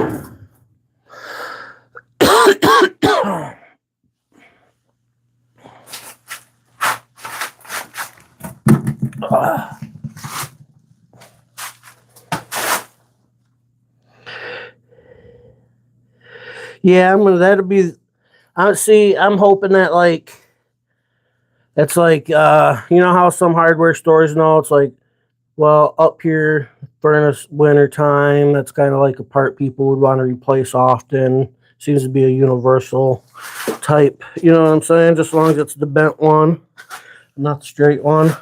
Yeah, that'll be. I'm hoping that it's like you know how some hardware stores know it's like, well, up here furnace winter time, that's kind of like a part people would want to replace often. Seems to be a universal type, you know what I'm saying? Just as long as it's the bent one, not the straight one.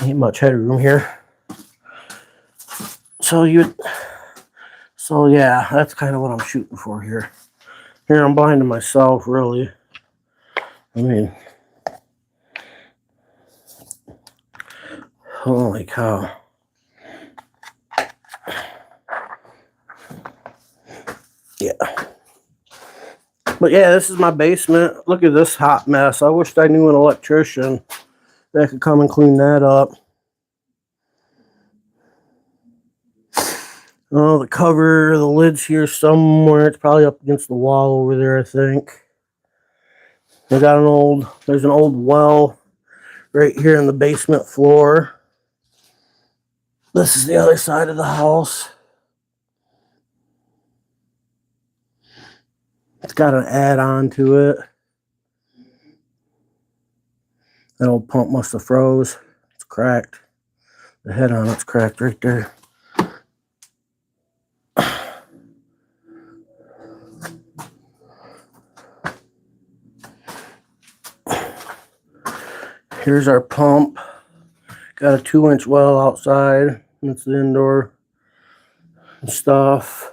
Ain't much headroom here. So yeah, that's kind of what I'm shooting for here. Here I'm blinding myself, really. I mean, holy cow. Yeah. But yeah, this is my basement. Look at this hot mess. I wished I knew an electrician that could come and clean that up. Oh, the cover, the lid's here somewhere. It's probably up against the wall over there, I think. They got there's an old well right here in the basement floor. This is the other side of the house. It's got an add-on to it. That old pump must have froze. It's cracked. The head on it's cracked right there. Here's our pump. Got a 2-inch well outside. That's the indoor stuff.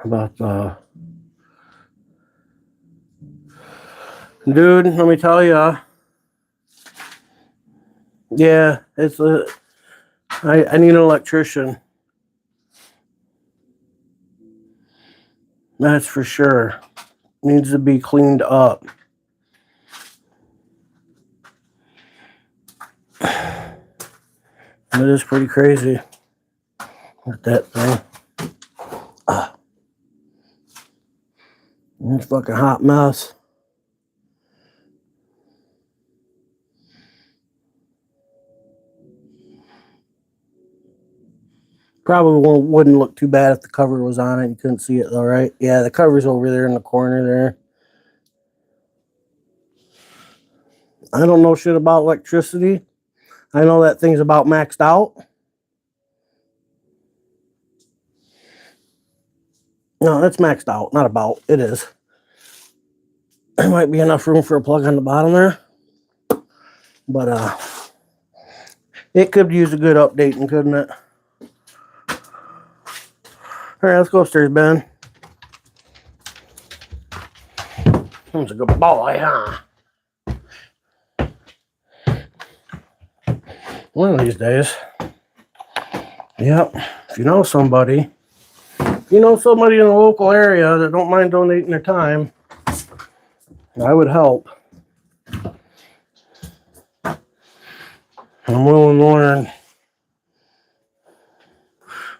About the dude, let me tell you. Yeah, I need an electrician. That's for sure. Needs to be cleaned up. It is pretty crazy. Look at that thing. It's a fucking hot mess. Probably wouldn't look too bad if the cover was on it. You couldn't see it though, right? Yeah, the cover's over there in the corner there. I don't know shit about electricity. I know that thing's about maxed out. No, that's maxed out, not about. It is. There might be enough room for a plug on the bottom there. But it could use a good updating, couldn't it? Alright, let's go upstairs, Ben. That's a good boy, huh? One of these days. Yep. If you know somebody in the local area that don't mind donating their time, I would help. I'm willing to learn.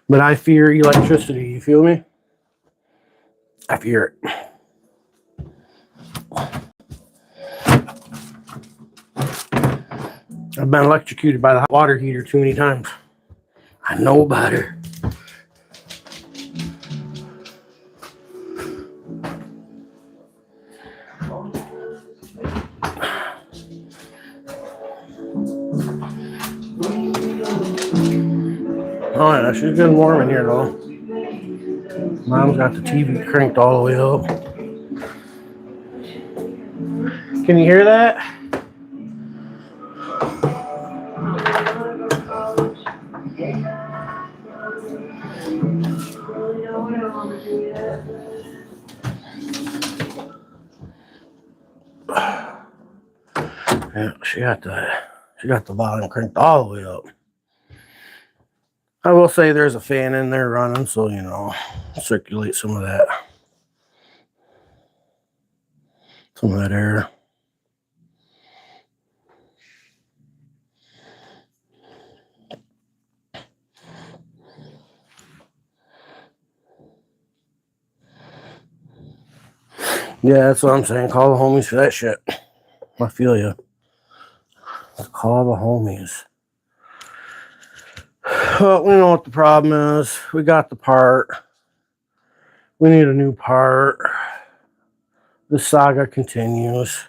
But I fear electricity, you feel me? I fear it. I've been electrocuted by the hot water heater too many times. I know about it. Oh yeah, she's getting warm in here though. Mom's got the TV cranked all the way up. Can you hear that? Yeah, she got the volume cranked all the way up. I will say there's a fan in there running, so circulate some of that air. Yeah, that's what I'm saying. Call the homies for that shit. I feel you. Call the homies. Well, we know what the problem is. We got the part. We need a new part. The saga continues.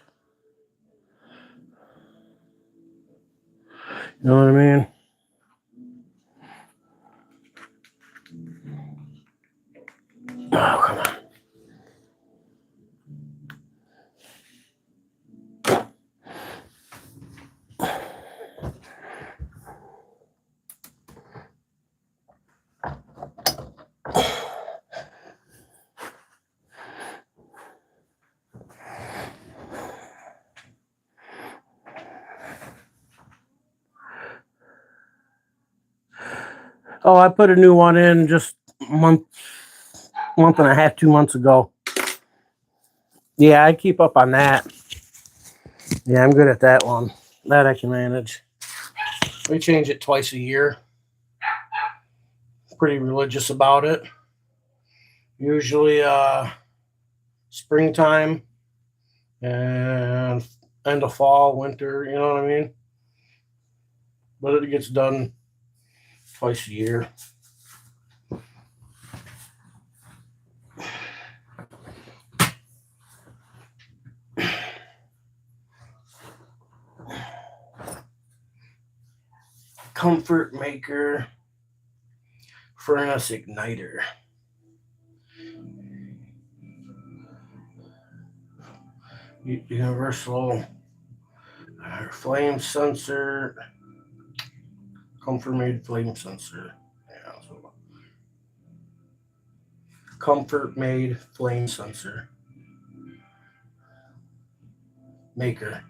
You know what I mean? Oh, come on. Oh, I put a new one in just month and a half, 2 months ago. Yeah, I keep up on that. Yeah, I'm good at that one. That I can manage. We change it twice a year. Pretty religious about it. Usually springtime and end of fall, winter, you know what I mean? But it gets done twice a year. ComfortMaker Furnace Igniter. Universal flame sensor. Comfort made flame sensor. Yeah, so Comfort made flame sensor. Maker.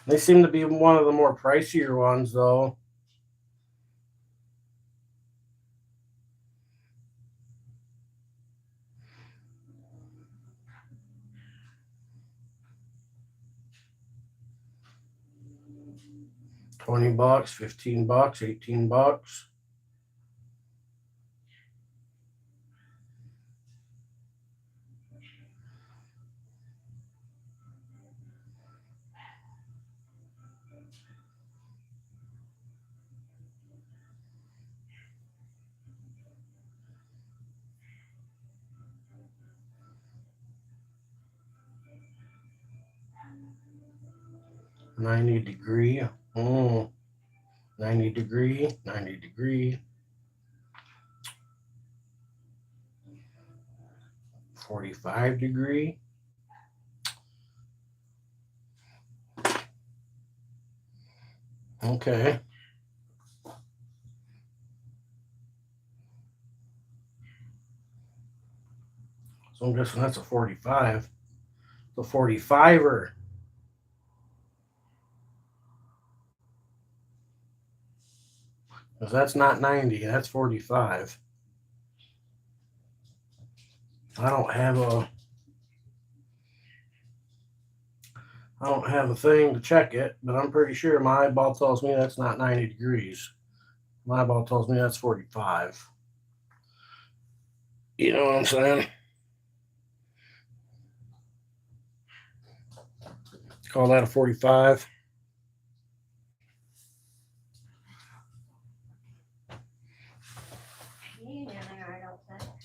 They seem to be one of the more pricier ones, though. $20, $15, $18. $90. 90 degree. 45 degree. Okay. So I'm guessing that's a 45. The 45er. Because that's not 90, that's 45. I don't have a thing to check it, but I'm pretty sure my eyeball tells me that's not 90 degrees. My eyeball tells me that's 45. You know what I'm saying? Call that a 45.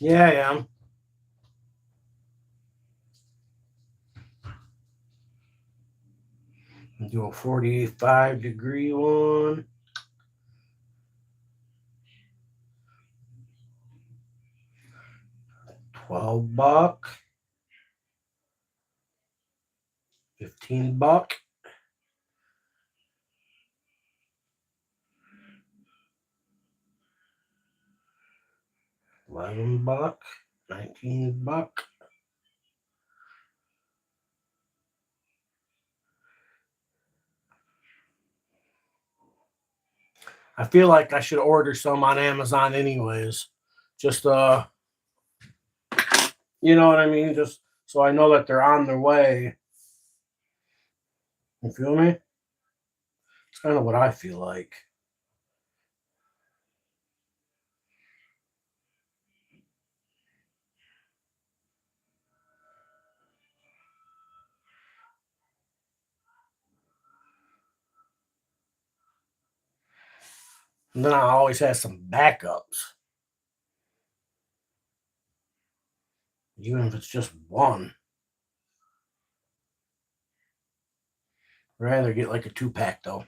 Yeah, I am. Do a 45-degree one. $12. $15. $11. $19. I feel like I should order some on Amazon anyways. Just you know what I mean? Just so I know that they're on their way. You feel me? It's kind of what I feel like. And then I always have some backups. Even if it's just one. I'd rather get like a 2-pack though.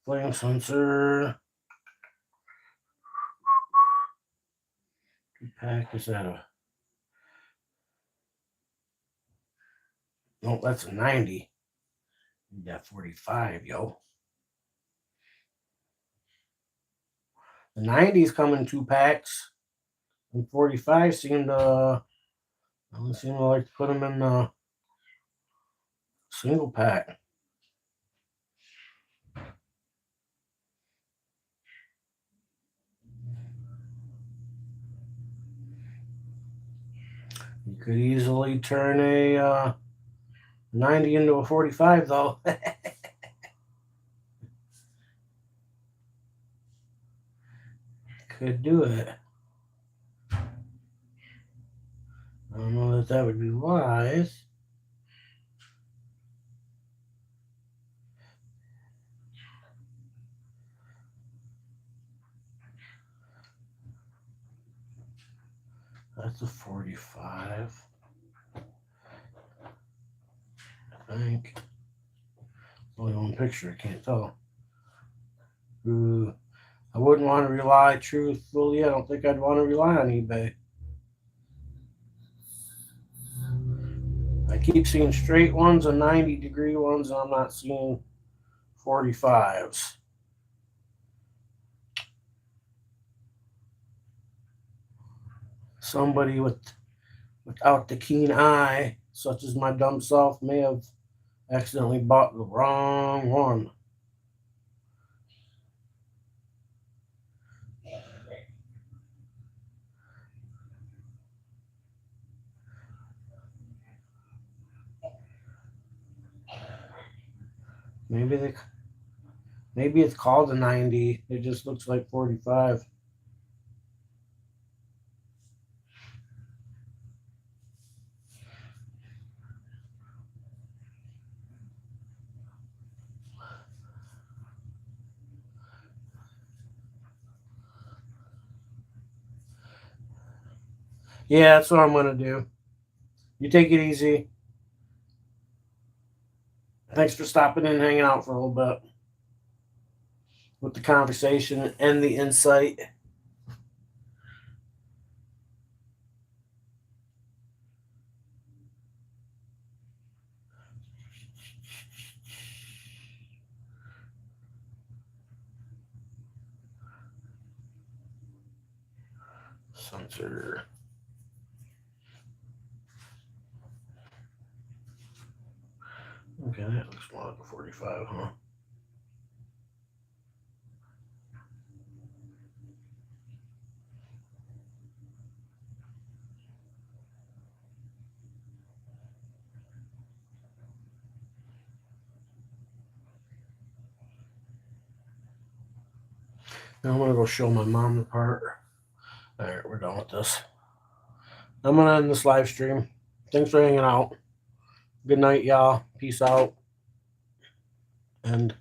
Flame sensor. 2-pack, is that a... No, that's a 90. You got 45, yo. The 90s come in 2 packs. And 45 seem to I don't seem to like to put them in single pack. You could easily turn a 90 into a 45 though. Could do it. I don't know that that would be wise. That's a 45. I think. Only one picture, I can't tell. Ooh, I wouldn't want to rely, truthfully, I don't think I'd want to rely on eBay. I keep seeing straight ones and 90-degree ones, and I'm not seeing 45s. Somebody without the keen eye, such as my dumb self, may have accidentally bought the wrong one. Maybe it's called a 90. It just looks like 45. Yeah, that's what I'm gonna do. You take it easy. Thanks for stopping in and hanging out for a little bit with the conversation and the insight. Sensor. Okay, that looks more like a 45, huh? Now I'm gonna go show my mom the part. Alright, we're done with this. I'm gonna end this live stream. Thanks for hanging out. Good night, y'all. Peace out. And